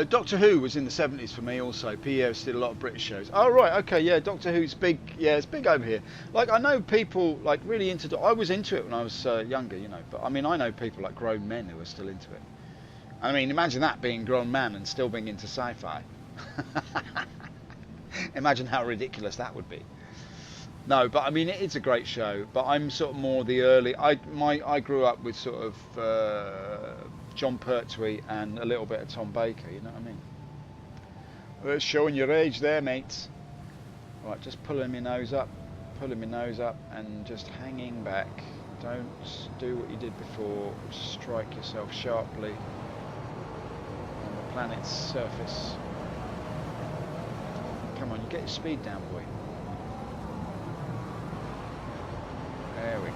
Doctor Who was in the 70s for me also. PEOs did a lot of British shows. Oh right, okay, yeah, Doctor Who's big. Yeah, it's big over here. Like I know people like really into. I was into it when I was younger, you know. But I mean, I know people like grown men who are still into it. I mean, imagine that being a grown man and still being into sci-fi. Imagine how ridiculous that would be. No, but I mean, it's a great show. But I'm sort of more the early. I grew up with sort of John Pertwee and a little bit of Tom Baker. You know what I mean? Well, it's showing your age there, mates. Right, just pulling my nose up, and just hanging back. Don't do what you did before. Strike yourself sharply on the planet's surface. Come on, you get your speed down, boy. There we go.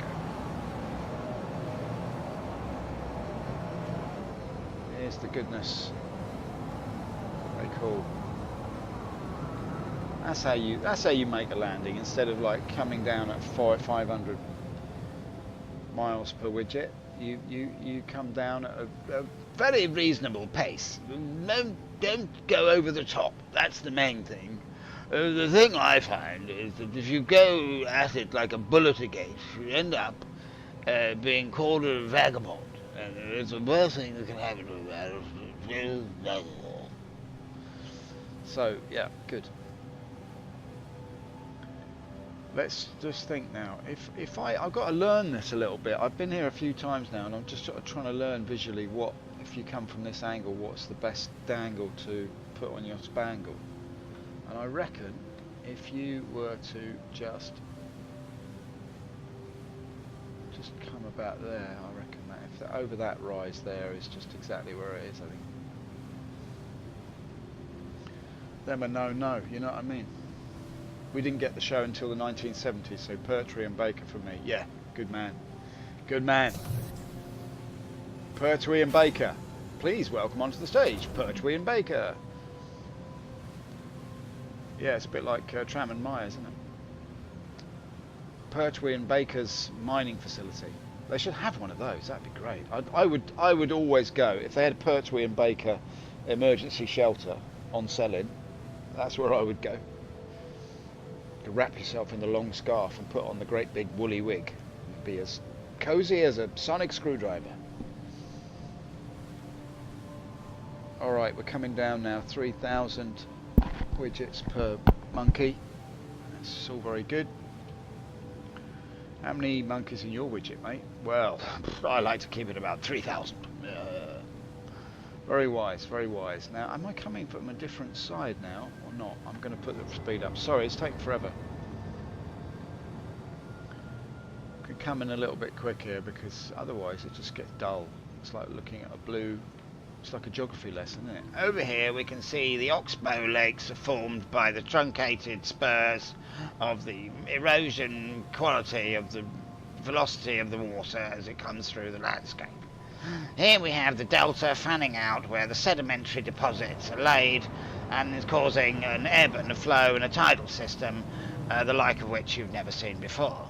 Here's the goodness. Very cool. That's how you make a landing instead of like coming down at 500 miles per widget. You come down at a Very reasonable pace. Don't go over the top. That's the main thing. The thing I find is that if you go at it like a bullet again, you end up being called a vagabond. And it's the worst thing that can happen to that. So, yeah, good. Let's just think now. If I've got to learn this a little bit. I've been here a few times now, and I'm just sort of trying to learn visually what, if you come from this angle, what's the best dangle to put on your spangle. And I reckon if you were to just come about there, I reckon that if over that rise there is just exactly where it is, I think. Them a no, you know what I mean? We didn't get the show until the 1970s, so Pertwee and Baker for me. Yeah, good man. Good man. Pertwee and Baker. Please welcome onto the stage, Pertwee and Baker. Yeah, it's a bit like Tram and Myers, isn't it? Pertwee and Baker's mining facility. They should have one of those. That'd be great. I would always go if they had a Pertwee and Baker emergency shelter on Selin. That's where I would go. To wrap yourself in the long scarf and put on the great big woolly wig. It'd be as cozy as a sonic screwdriver. All right, we're coming down now. 3,000 widgets per monkey. That's all very good. How many monkeys in your widget, mate? Well, I like to keep it about 3,000. Very wise, very wise. Now, am I coming from a different side now or not? I'm going to put the speed up. Sorry, it's taking forever. Could come in a little bit quick here because otherwise it just gets dull. It's like looking at a blue. It's like a geography lesson, isn't it? Over here we can see the Oxbow Lakes are formed by the truncated spurs of the erosion quality of the velocity of the water as it comes through the landscape. Here we have the delta fanning out where the sedimentary deposits are laid and is causing an ebb and a flow and a tidal system, the like of which you've never seen before.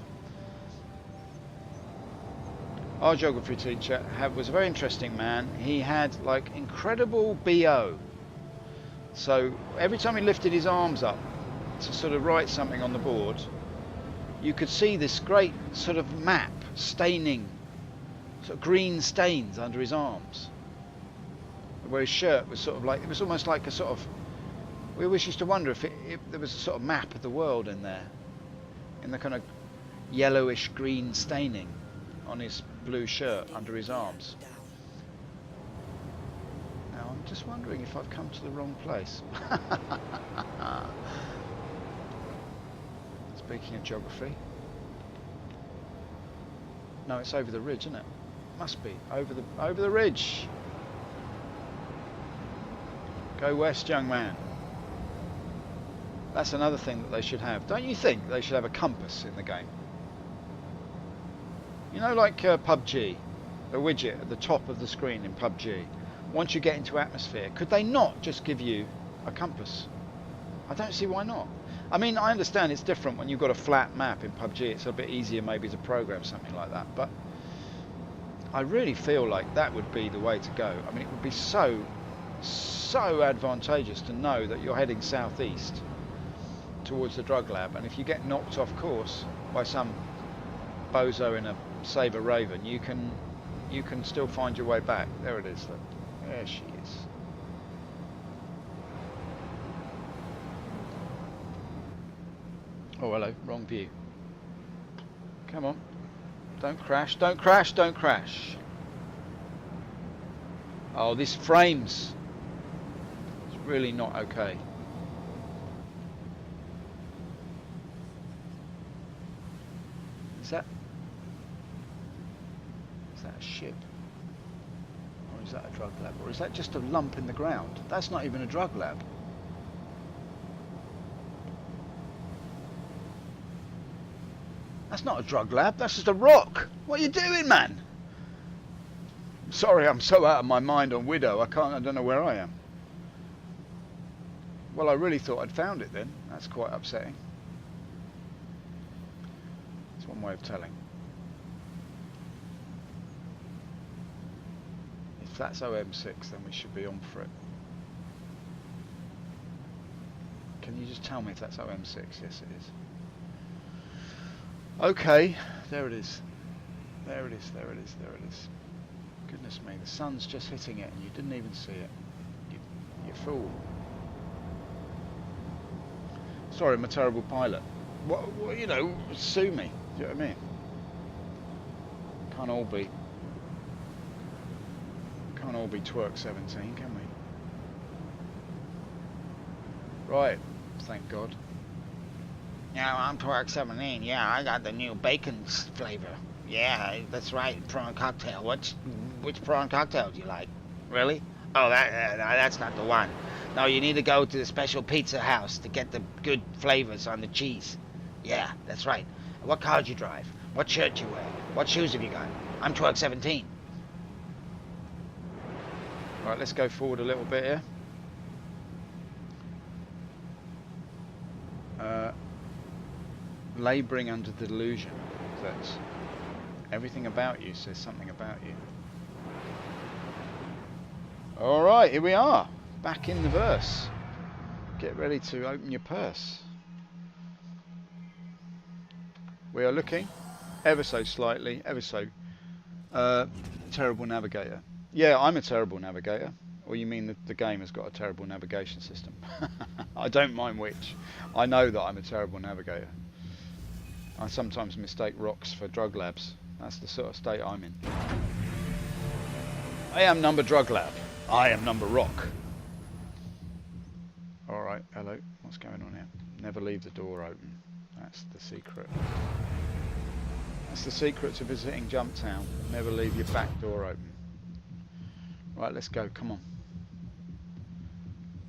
Our geography teacher was a very interesting man. He had like incredible BO. So every time he lifted his arms up to sort of write something on the board, you could see this great sort of map staining, sort of green stains under his arms. Where his shirt was sort of like, it was almost like a sort of, we always used to wonder if there was a sort of map of the world in there, in the kind of yellowish green staining on his blue shirt under his arms. Now I'm just wondering if I've come to the wrong place. Speaking of geography. No, it's over the ridge, isn't it? Must be over the ridge. Go west, young man. That's another thing that they should have. Don't you think they should have a compass in the game? You know, like PUBG, the widget at the top of the screen in PUBG. Once you get into atmosphere, could they not just give you a compass? I don't see why not. I mean, I understand it's different when you've got a flat map in PUBG. It's a bit easier maybe to program something like that. But I really feel like that would be the way to go. I mean, it would be so advantageous to know that you're heading southeast towards the drug lab. And if you get knocked off course by some bozo in a Sabre Raven, you can still find your way back. There it is. Look. There she is. Oh, hello. Wrong view. Come on. Don't crash. Don't crash. Don't crash. Oh, this frames. It's really not okay. Is that a ship? Or is that a drug lab? Or is that just a lump in the ground? That's not even a drug lab. That's not a drug lab, that's just a rock. What are you doing, man? Sorry, I'm so out of my mind on Widow, I don't know where I am. Well, I really thought I'd found it then. That's quite upsetting. That's one way of telling. If that's OM6, then we should be on for it. Can you just tell me if that's OM6? Yes, it is. Okay, there it is. There it is, there it is, there it is. Goodness me, the sun's just hitting it and you didn't even see it. You fool. Sorry, I'm a terrible pilot. What, you know, sue me. Do you know what I mean? Can't all be twerk 17, can we? Right, thank God. Yeah, I'm Twerk 17. Yeah, I got the new bacon flavor. Yeah, that's right, prawn cocktail. Which prawn cocktail do you like? Really? Oh, that's not the one. No, you need to go to the special pizza house to get the good flavors on the cheese. Yeah, that's right. What car do you drive? What shirt do you wear? What shoes have you got? I'm Twerk 17. Right, let's go forward a little bit here. Labouring under the delusion that everything about you says something about you. Alright, here we are. Back in the verse. Get ready to open your purse. We are looking ever so slightly, ever so terrible navigator. Yeah, I'm a terrible navigator. Or you mean the game has got a terrible navigation system? I don't mind which. I know that I'm a terrible navigator. I sometimes mistake rocks for drug labs. That's the sort of state I'm in. I am number drug lab. I am number rock. Alright, hello. What's going on here? Never leave the door open. That's the secret. That's the secret to visiting JUMPTOWN. Never leave your back door open. Right, let's go. Come on.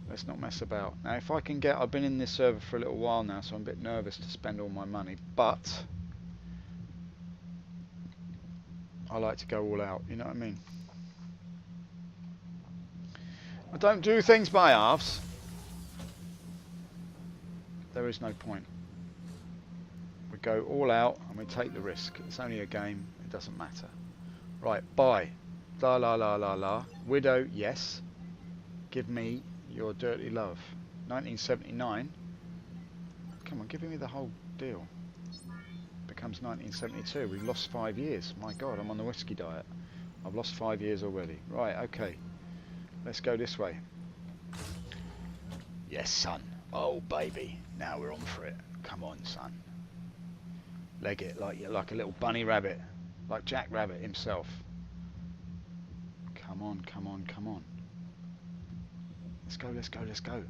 Let's not mess about. Now, if I can get... I've been in this server for a little while now, so I'm a bit nervous to spend all my money. But I like to go all out. You know what I mean? I don't do things by halves. There is no point. We go all out and we take the risk. It's only a game. It doesn't matter. Right, buy. La la la la la. Widow, yes. Give me your dirty love. 1979. Come on, give me the whole deal. Becomes 1972. We've lost 5 years. My God, I'm on the whiskey diet. I've lost 5 years already. Right, okay. Let's go this way. Yes, son. Oh, baby. Now we're on for it. Come on, son. Leg it like you're like a little bunny rabbit. Like Jack Rabbit himself. Come on, come on, come on. Let's go, let's go, let's go.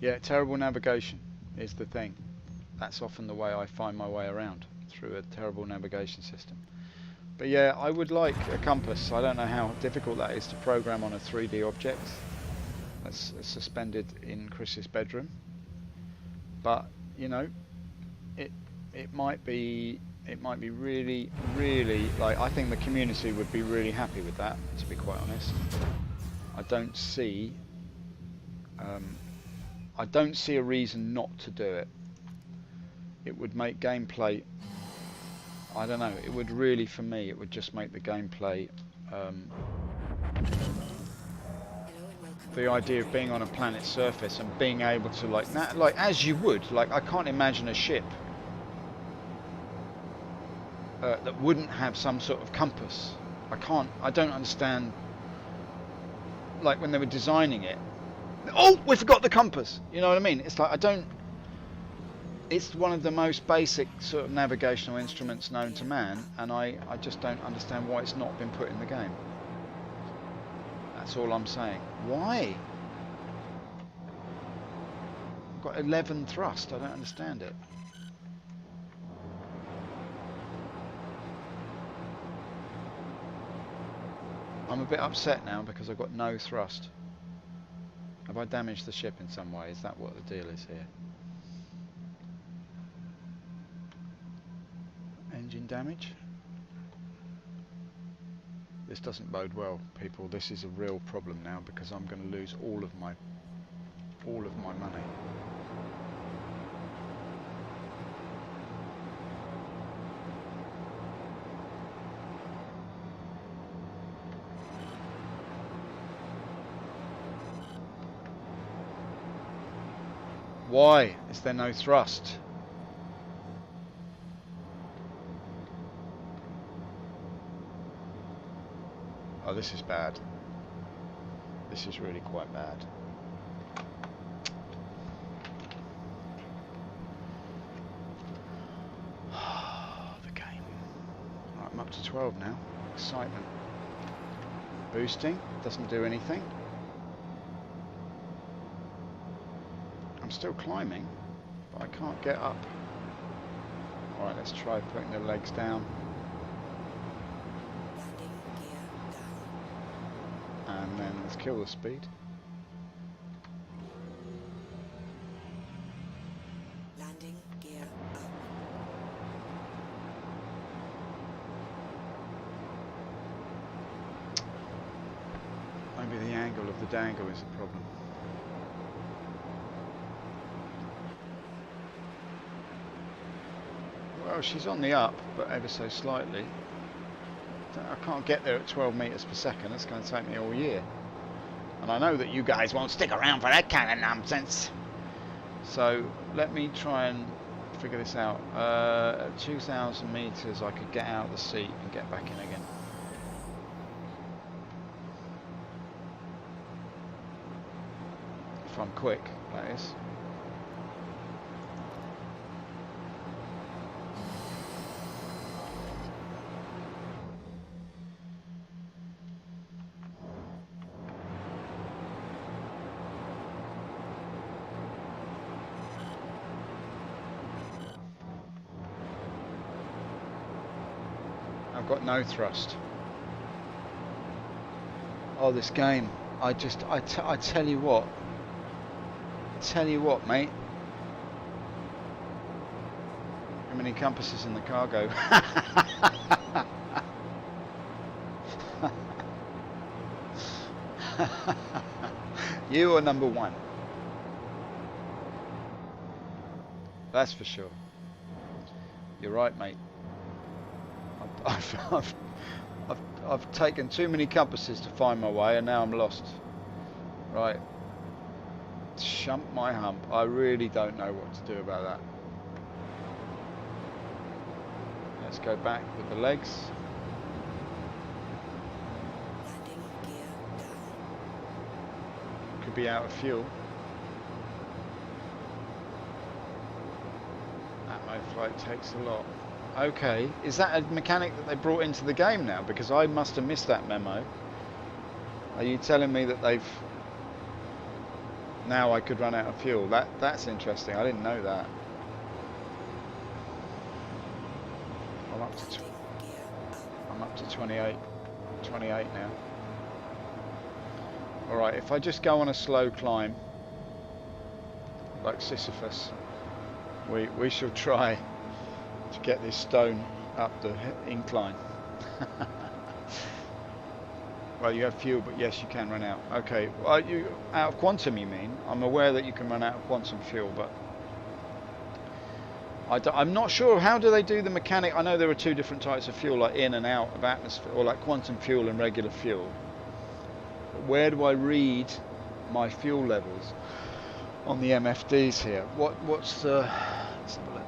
Yeah, terrible navigation is the thing. That's often the way I find my way around, through a terrible navigation system. But yeah, I would like a compass. I don't know how difficult that is to program on a 3D object that's suspended in Chris's bedroom. But, you know, it might be really, really, like, I think the community would be really happy with that, to be quite honest. I don't see a reason not to do it. It would make gameplay, I don't know, it would really, for me, it would just make the gameplay, the idea of being on a planet's surface and being able to, like as you would, like, I can't imagine a ship that wouldn't have some sort of compass. I don't understand, like, when they were designing it, oh, we forgot the compass, you know what I mean? It's like, it's one of the most basic sort of navigational instruments known to man, and I just don't understand why it's not been put in the game. That's all I'm saying. Why? I've got 11 thrust, I don't understand it. I'm a bit upset now because I've got no thrust. Have I damaged the ship in some way? Is that what the deal is here? Engine damage? This doesn't bode well, people. This is a real problem now because I'm going to lose all of my money. Why is there no thrust? Oh, this is bad. This is really quite bad. The game. Right, I'm up to 12 now. Excitement. Boosting. Doesn't do anything. I'm still climbing, but I can't get up. Alright, let's try putting the legs down. And then let's kill the speed. Landing gear up. Maybe the angle of the dangle is a problem. Well, she's on the up, but ever so slightly. I can't get there at 12 meters per second. It's going to take me all year. And I know that you guys won't stick around for that kind of nonsense. So let me try and figure this out. At 2,000 meters, I could get out of the seat and get back in again. If I'm quick, that is. I've got no thrust. Oh, this game. I tell you what. Tell you what, mate. How many compasses in the cargo? You are number one. That's for sure. You're right, mate. I've taken too many compasses to find my way, and now I'm lost. Right. Shump my hump. I really don't know what to do about that. Let's go back with the legs. Landing gear down. Could be out of fuel. Atmo flight takes a lot. Okay, is that a mechanic that they brought into the game now? Because I must have missed that memo. Are you telling me that they've... Now I could run out of fuel? That's interesting. I didn't know that. I'm up to 28 now. All right, if I just go on a slow climb, like Sisyphus, we shall try to get this stone up the incline. Well, you have fuel, but yes, you can run out. Okay, well, you out of quantum, you mean? I'm aware that you can run out of quantum fuel, but I'm not sure. How do they do the mechanic? I know there are two different types of fuel, like in and out of atmosphere, or like quantum fuel and regular fuel. But where do I read my fuel levels on the MFDs here? What's the... Let's have a look.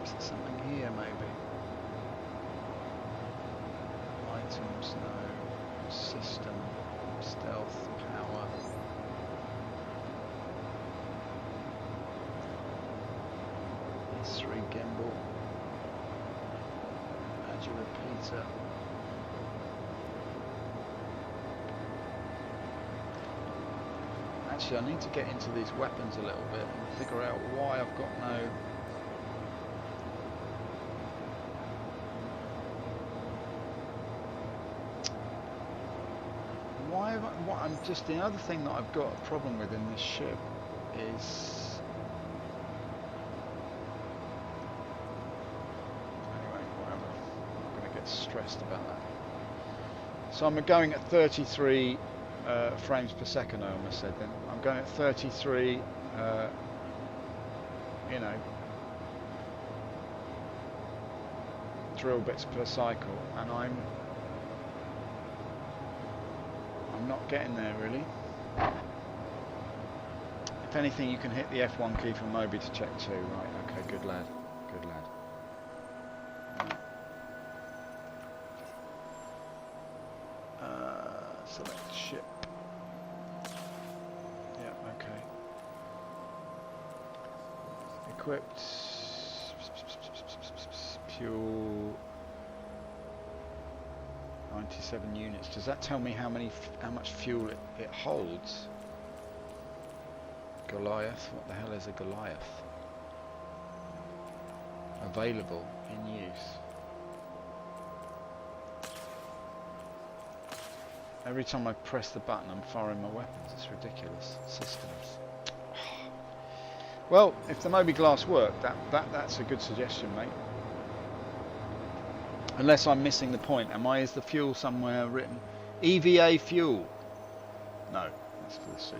Is there something here, maybe? Items, no. System, stealth, power. S3 gimbal. Add your repeater. Actually, I need to get into these weapons a little bit and figure out why I've got no... I'm just, the other thing that I've got a problem with in this ship is... Anyway, whatever. I'm not going to get stressed about that. So I'm going at 33 frames per second, I almost said then. I'm going at 33, you know, drill bits per cycle, and I'm not getting there really. If anything, you can hit the F1 key from Moby to check too. Right, okay, good lad, good lad. Select ship. Yeah, okay. Equipped. Fuel. 97 units. Does that tell me how much fuel it holds? Goliath. What the hell is a Goliath? Available in use. Every time I press the button, I'm firing my weapons. It's ridiculous. Systems. Well, if the Moby glass worked, that's a good suggestion, mate. Unless I'm missing the point. Is the fuel somewhere written? EVA fuel. No, that's for the suit.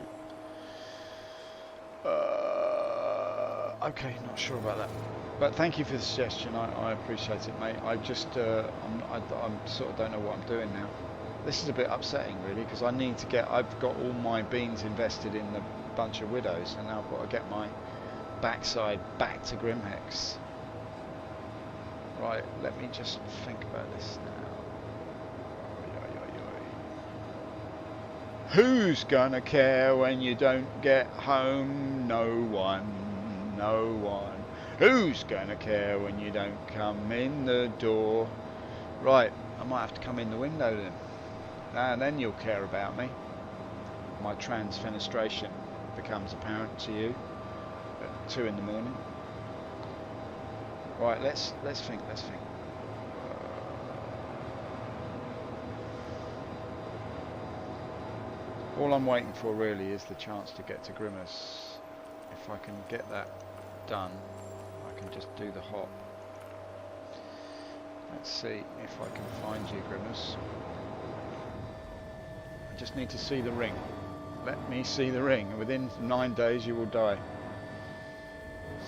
Okay, not sure about that. But thank you for the suggestion. I appreciate it, mate. I just, I'm sort of don't know what I'm doing now. This is a bit upsetting, really, because I need to get. I've got all my beans invested in the bunch of widows, and now I've got to get my backside back to Grimhex. Right, let me just think about this now. Who's gonna care when you don't get home? No one, no one. Who's gonna care when you don't come in the door? Right, I might have to come in the window then. And then you'll care about me. My transfenestration becomes apparent to you at 2 in the morning. Right, let's think. All I'm waiting for really is the chance to get to Grimace. If I can get that done, I can just do the hop. Let's see if I can find you, Grimace. I just need to see the ring. Let me see the ring, and within 9 days you will die.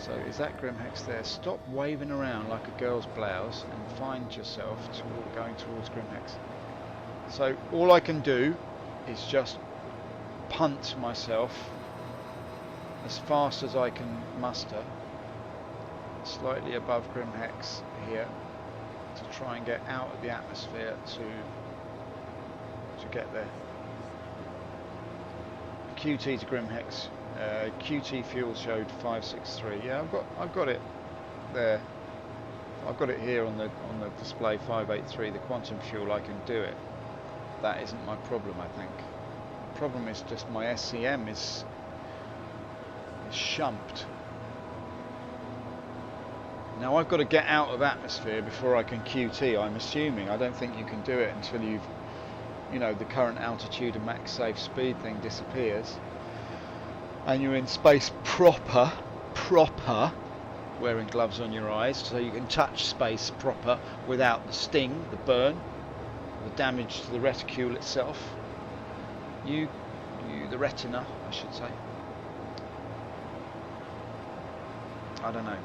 So is that Grimhex there? Stop waving around like a girl's blouse and find yourself going towards Grimhex. So all I can do is just punt myself as fast as I can muster, slightly above Grimhex here, to try and get out of the atmosphere to get there. QT to Grimhex. QT fuel showed 563. Yeah, I've got it there. I've got it here on the display 583. The quantum fuel, I can do it. That isn't my problem, I think. The problem is just my SCM is shumped. Now I've got to get out of atmosphere before I can QT. I'm assuming. I don't think you can do it until the current altitude and max safe speed thing disappears, and you're in space proper, wearing gloves on your eyes so you can touch space proper without the sting, the burn, the damage to the reticule itself. The retina, I should say. I don't know.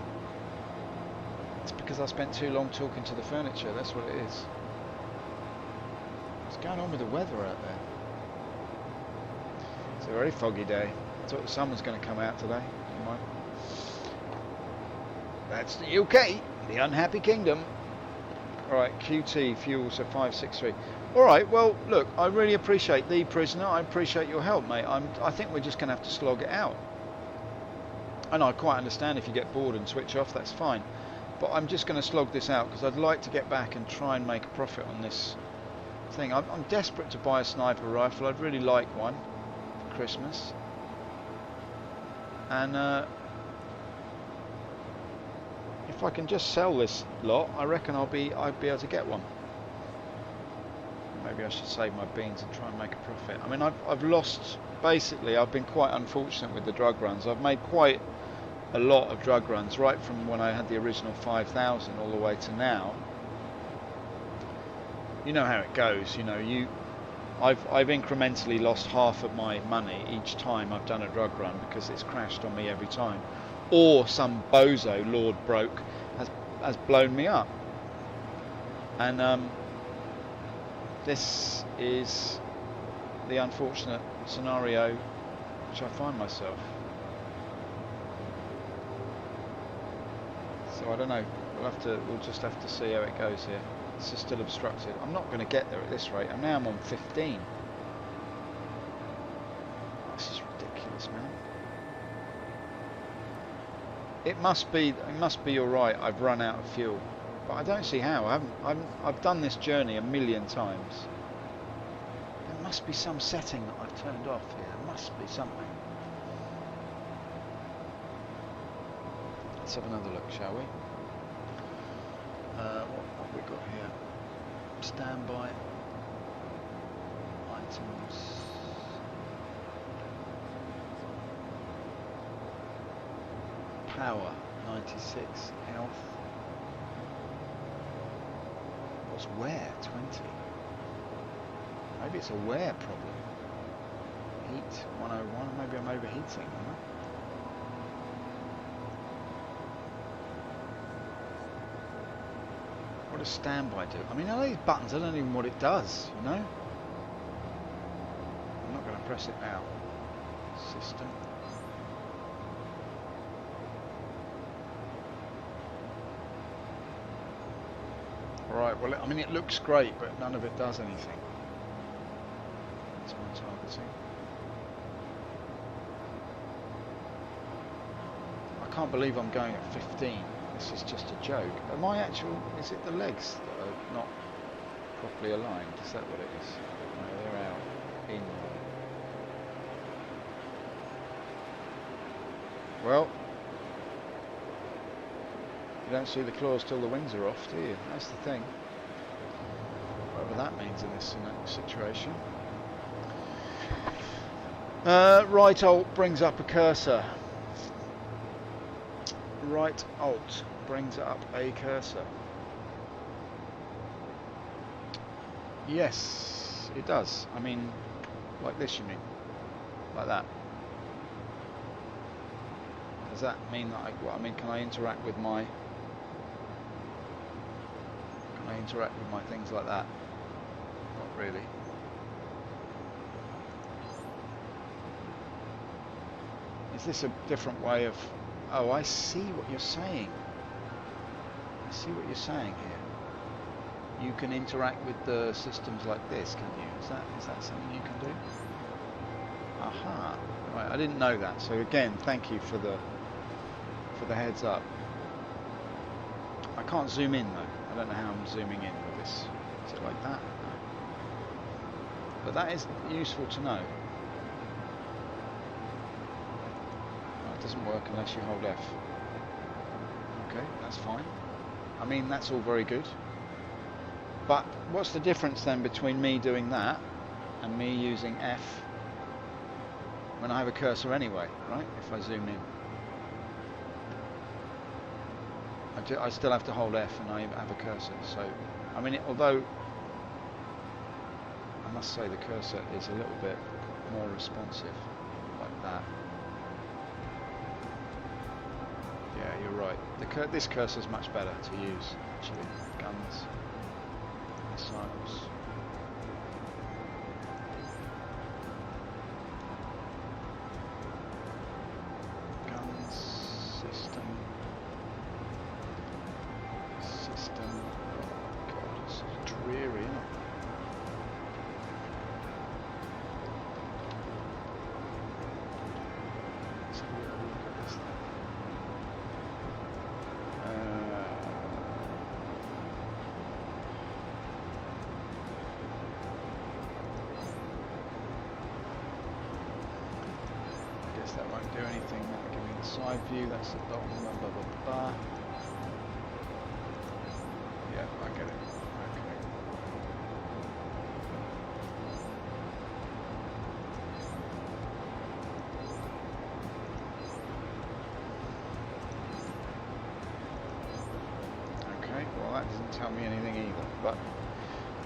It's because I spent too long talking to the furniture, that's what it is. What's going on with the weather out there? It's a very foggy day. I thought the sun was going to come out today. That's the UK, the unhappy kingdom. Right, QT fuels are 563. Alright, well, look, I really appreciate TheePrisoner. I appreciate your help, mate. I think we're just going to have to slog it out. And I quite understand if you get bored and switch off, that's fine. But I'm just going to slog this out because I'd like to get back and try and make a profit on this thing. I'm desperate to buy a sniper rifle. I'd really like one for Christmas. And if I can just sell this lot, I reckon I'd be able to get one. Maybe I should save my beans and try and make a profit. I mean, I've lost, basically, I've been quite unfortunate with the drug runs. I've made quite a lot of drug runs, right from when I had the original 5,000 all the way to now. You know how it goes, I've incrementally lost half of my money each time I've done a drug run because it's crashed on me every time. Or some bozo, Lord Broke, has blown me up. And this is the unfortunate scenario which I find myself. So I don't know. We'll just have to see how it goes here. This is still obstructed. I'm not going to get there at this rate. I'm on 15. This is ridiculous, man. It must be you're right. I've run out of fuel, but I don't see how. I've done this journey a million times. There must be some setting that I've turned off here. There must be something. Let's have another look, shall we? What have we got here? Standby items. Power 96. Health. What's wear 20? Maybe it's a wear problem. Heat 101. Maybe I'm overheating. Huh? does standby do? I mean, all these buttons, I don't even know what it does, you know? I'm not going to press it now. System. Right, well, I mean, it looks great, but none of it does anything. That's my targeting. I can't believe I'm going at 15. This is just a joke. Am I actual? Is it the legs that are not properly aligned? Is that what it is? No, they're out. In. Well, you don't see the claws till the wings are off, do you? That's the thing. Whatever that means in this situation. Right alt brings up a cursor. Right alt brings up a cursor. Yes, it does. I mean, like this, you mean? Like that. Does that mean that I mean, can I interact with my... Can I interact with my things like that? Not really. Is this a different way of... Oh, I see what you're saying. I see what you're saying here. You can interact with the systems like this, can you? Is that something you can do? Aha. Right, I didn't know that. So again, thank you for the heads up. I can't zoom in though. I don't know how I'm zooming in with this. Is it like that? No. But that is useful to know. It doesn't work unless you hold F. Okay, that's fine. I mean, that's all very good. But what's the difference then between me doing that and me using F when I have a cursor anyway, right? If I zoom in. I still have to hold F and I have a cursor. So, I mean, although I must say the cursor is a little bit more responsive, like that. Yeah, you're right. This cursor is much better to use, actually. Guns, missiles. Guns, system. Oh god, it's dreary, isn't it? Let's have a little look at this thing. I guess that won't do anything. That'll give me the side view. That's the bottom. Blah blah blah blah. Yeah, I get it. Okay. Okay, well that doesn't tell me anything either. But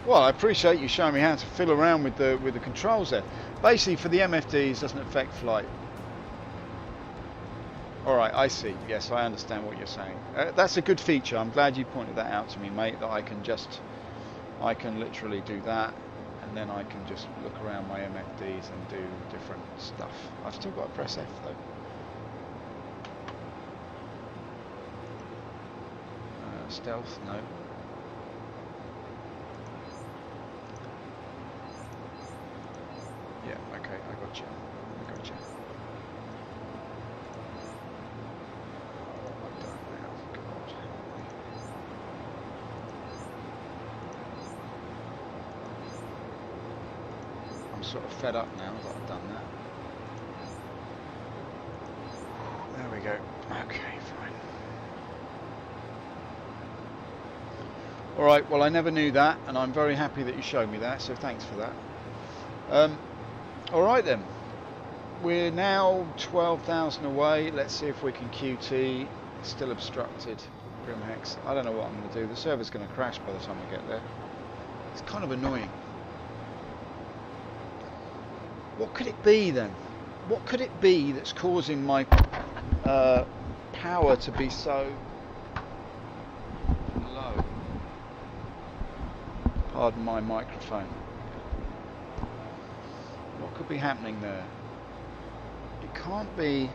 well, I appreciate you showing me how to fiddle around with the controls there. Basically, for the MFDs, doesn't affect flight. All right, I see. Yes, I understand what you're saying. That's a good feature. I'm glad you pointed that out to me, mate. That I can literally do that, and then I can just look around my MFDs and do different stuff. I've still got to press F though. Stealth, no. Yeah, okay, I got you. Sort of fed up now that I've done that. There we go. Okay, fine. Alright, well I never knew that and I'm very happy that you showed me that, so thanks for that. Alright then. We're now 12,000 away. Let's see if we can QT. Still obstructed. Grimhex. I don't know what I'm going to do. The server's going to crash by the time I get there. It's kind of annoying. What could it be then? What could it be that's causing my power to be so low? Pardon my microphone. What could be happening there? It can't be...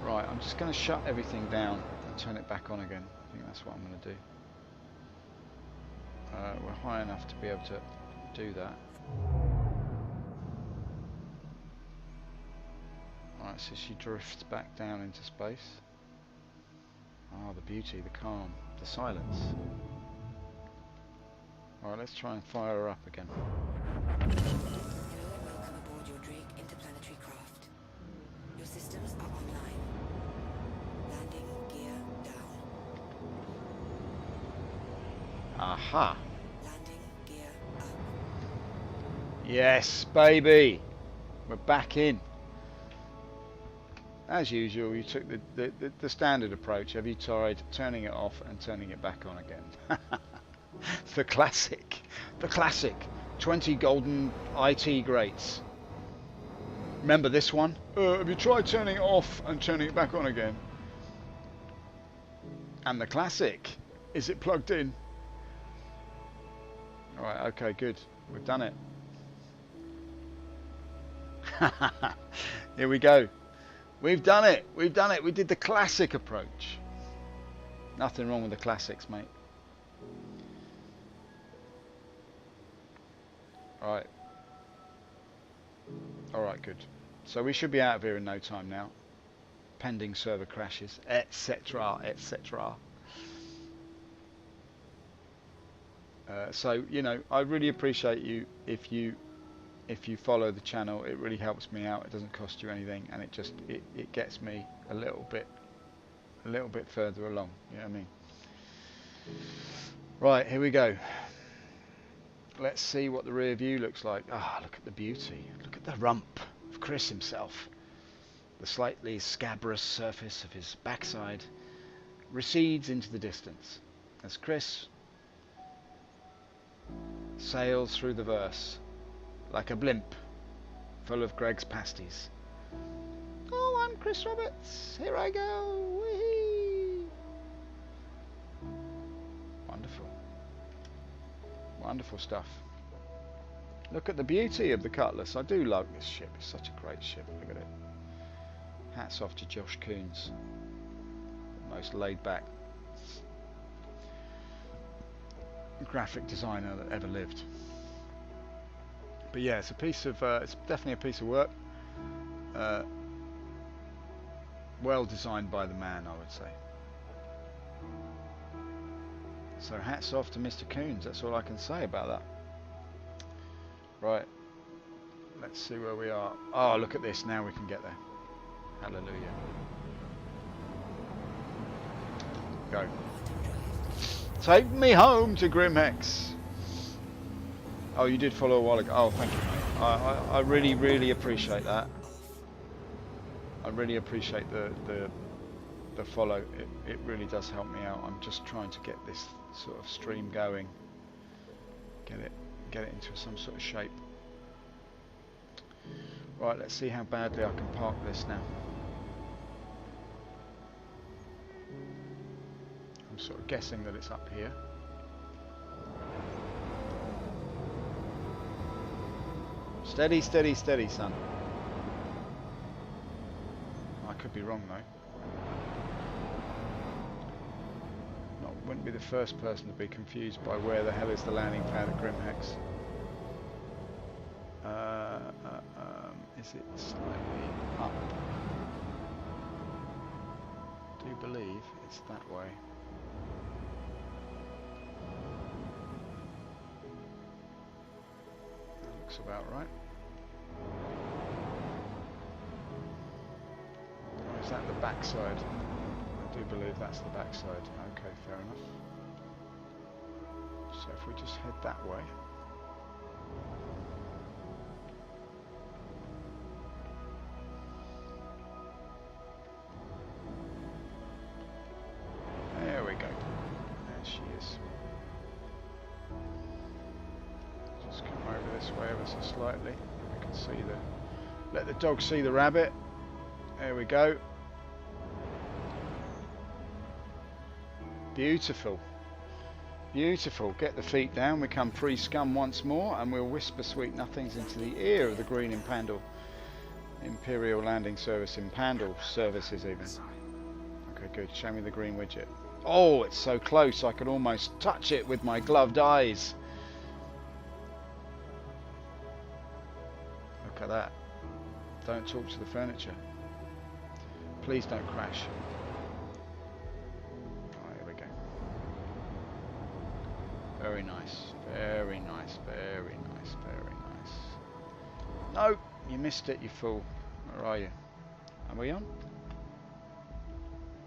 Right, I'm just going to shut everything down and turn it back on again. I think that's what I'm going to do. We're high enough to be able to do that. Right, so she drifts back down into space. Ah, the beauty, the calm, the silence. Alright, let's try and fire her up again. Hello and welcome aboard your Drake interplanetary craft. Your systems are online. Landing gear down. Aha! Landing gear up. Yes, baby! We're back in. As usual, you took the standard approach. Have you tried turning it off and turning it back on again? The classic. The classic. 20 golden IT greats. Remember this one? Have you tried turning it off and turning it back on again? And the classic. Is it plugged in? Alright, okay, good. We've done it. Here we go. We've done it. We've done it. We did the classic approach. Nothing wrong with the classics, mate. Alright. Alright, good. So we should be out of here in no time now. Pending server crashes, etc, etc. So, you know, I really appreciate you if you follow the channel. It really helps me out. It doesn't cost you anything, and it just it gets me a little bit further along. You know what I mean? Right, here we go. Let's see what the rear view looks like. Ah, look at the beauty. Look at the rump of Chris himself. The slightly scabrous surface of his backside recedes into the distance as Chris sails through the verse like a blimp full of Greg's pasties. Oh, I'm Chris Roberts. Here I go. Whee! Wonderful. Wonderful stuff. Look at the beauty of the Cutlass. I do love this ship. It's such a great ship. Look at it. Hats off to Josh Coons. The most laid back graphic designer that ever lived. But yeah, it's a piece of it's definitely a piece of work. Well designed by the man, I would say. So hats off to Mr. Coons. That's all I can say about that. Right, let's see where we are. Oh, look at this. Now we can get there. Hallelujah. Go. Take me home to Grimhex. Oh, you did follow a while ago. Oh, thank you, mate. I really, really appreciate that. I really appreciate the follow. It really does help me out. I'm just trying to get this sort of stream going. Get it into some sort of shape. Right, let's see how badly I can park this now. I'm sort of guessing that it's up here. Steady, steady, steady, son. I could be wrong though. Wouldn't be the first person to be confused by where the hell is the landing pad at Grimhex. Is it slightly up? I do believe it's that way. That looks about right. Or is that the backside? I do believe that's the backside. Okay, fair enough. So if we just head that way. There we go. There she is. Just come over this way ever so slightly. We can see let the dog see the rabbit. There we go. Beautiful. Beautiful. Get the feet down. We come pre-scum once more, and we'll whisper sweet nothings into the ear of the green Imperial Landing Service in Pandal services even. Okay, good. Show me the green widget. Oh, it's so close. I could almost touch it with my gloved eyes. Look at that. Don't talk to the furniture. Please don't crash. Right, here we go. Very nice. Very nice. Very nice. Very nice. No, you missed it, you fool. Where are you? Are we on?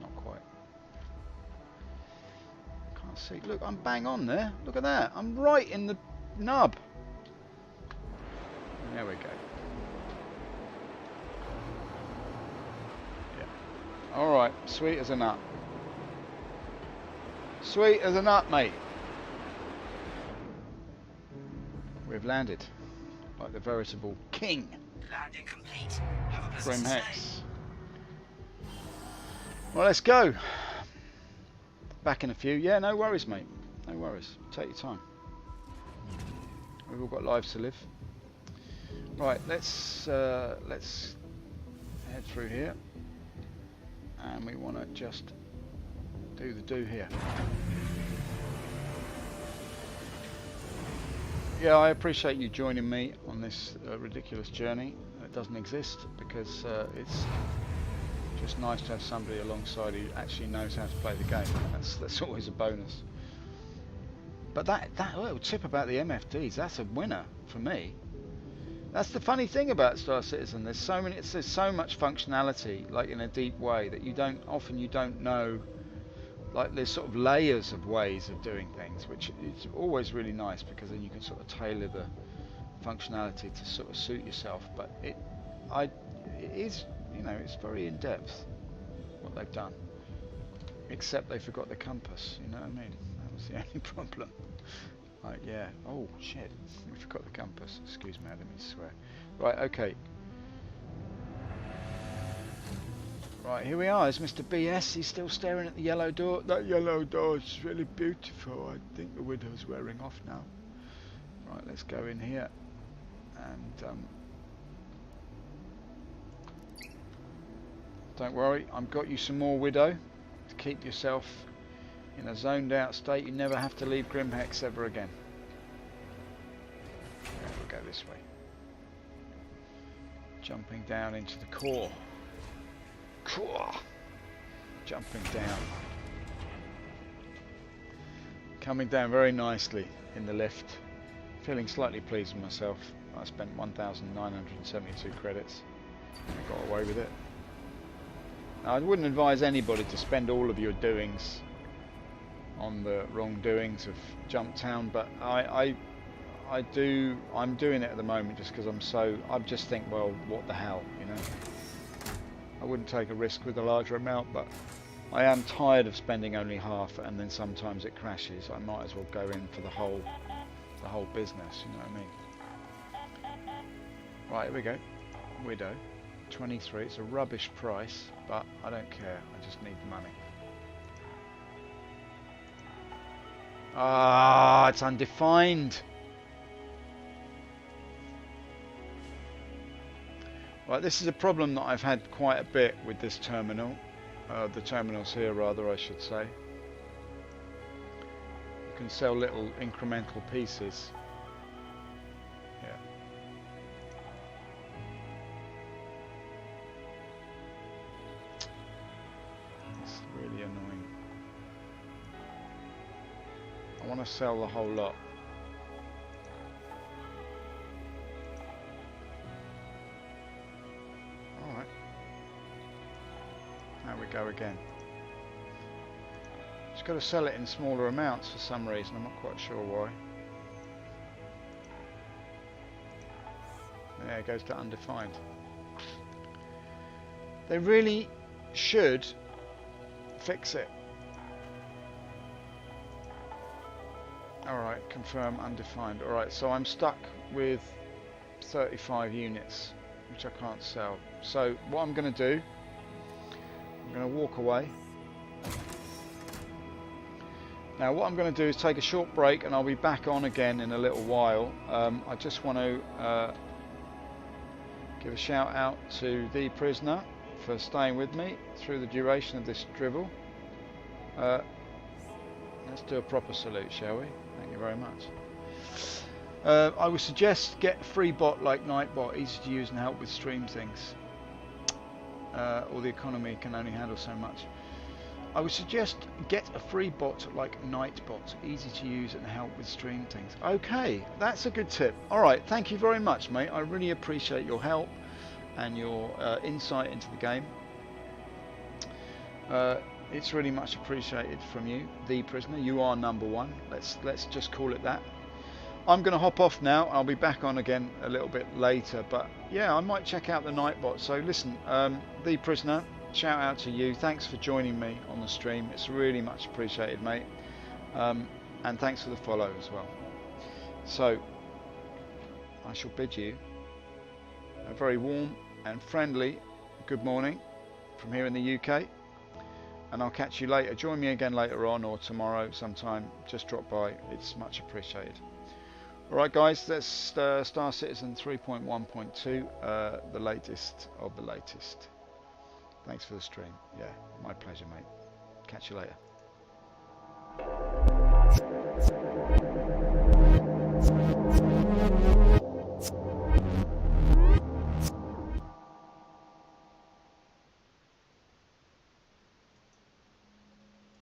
Not quite. Can't see. Look, I'm bang on there. Look at that. I'm right in the nub. There we go. Yeah. Alright, sweet as a nut. Sweet as a nut, mate. We've landed. Like the veritable king. Landing complete. Have a pleasant Grim stay. Hex. Well, let's go. Back in a few. Yeah, no worries, mate. No worries. Take your time. We've all got lives to live. Right, let's head through here, and we want to just do the do here. Yeah, I appreciate you joining me on this ridiculous journey. It doesn't exist because it's just nice to have somebody alongside who actually knows how to play the game. That's always a bonus. But that little tip about the MFDs, that's a winner for me. That's the funny thing about Star Citizen. There's so much functionality, like in a deep way, that you don't know. Like there's sort of layers of ways of doing things, which is always really nice because then you can sort of tailor the functionality to sort of suit yourself. But it is, you know, it's very in depth what they've done. Except they forgot the compass. You know what I mean? That was the only problem. Like, yeah. Oh shit! We forgot the compass. Excuse me, I didn't mean to swear. Right. Okay. Right, here we are. Is Mr. BS? He's still staring at the yellow door. That yellow door is really beautiful. I think the window's wearing off now. Right, let's go in here. And don't worry, I've got you some more Widow to keep yourself in a zoned out state. You never have to leave Grim Hex ever again. Okay, we'll go this way. Jumping down into the core. Jumping down. Coming down very nicely in the lift. Feeling slightly pleased with myself. I spent 1,972 credits. I got away with it. Now, I wouldn't advise anybody to spend all of your doings on the wrongdoings of JUMPTOWN, but I'm doing it at the moment just because I just think, well, what the hell, you know. I wouldn't take a risk with a larger amount, but I am tired of spending only half, and then sometimes it crashes. I might as well go in for the whole business, you know what I mean? Right, here we go. Widow, 23. It's a rubbish price, but I don't care. I just need the money. Ah, it's undefined. Right, this is a problem that I've had quite a bit with this terminal. The terminals here, rather, I should say. You can sell little incremental pieces. Yeah. It's really annoying. I want to sell the whole lot. Alright. There we go again. Just got to sell it in smaller amounts for some reason. I'm not quite sure why. There it goes to undefined. They really should fix it. Alright, confirm undefined. Alright, so I'm stuck with 35 units, which I can't sell. So what I'm going to do, I'm going to walk away. Now what I'm going to do is take a short break, and I'll be back on again in a little while. I just want to give a shout out to TheePrisoner for staying with me through the duration of this drivel. Let's do a proper salute, shall we? Thank you very much. I would suggest get a free bot like Nightbot, easy to use and help with stream things. Or the economy can only handle so much. I would suggest get a free bot like Nightbot, easy to use and help with stream things. Okay, that's a good tip. Alright, thank you very much, mate. I really appreciate your help and your insight into the game. It's really much appreciated from you, TheePrisoner. You are number one. Let's just call it that. I'm going to hop off now. I'll be back on again a little bit later, but yeah, I might check out the Nightbot. So listen, TheePrisoner, shout out to you. Thanks for joining me on the stream. It's really much appreciated, mate. And thanks for the follow as well. So I shall bid you a very warm and friendly good morning from here in the UK, and I'll catch you later. Join me again later on or tomorrow sometime. Just drop by. It's much appreciated. Alright guys, that's Star Citizen 3.1.2, the latest of the latest. Thanks for the stream. Yeah, my pleasure, mate. Catch you later.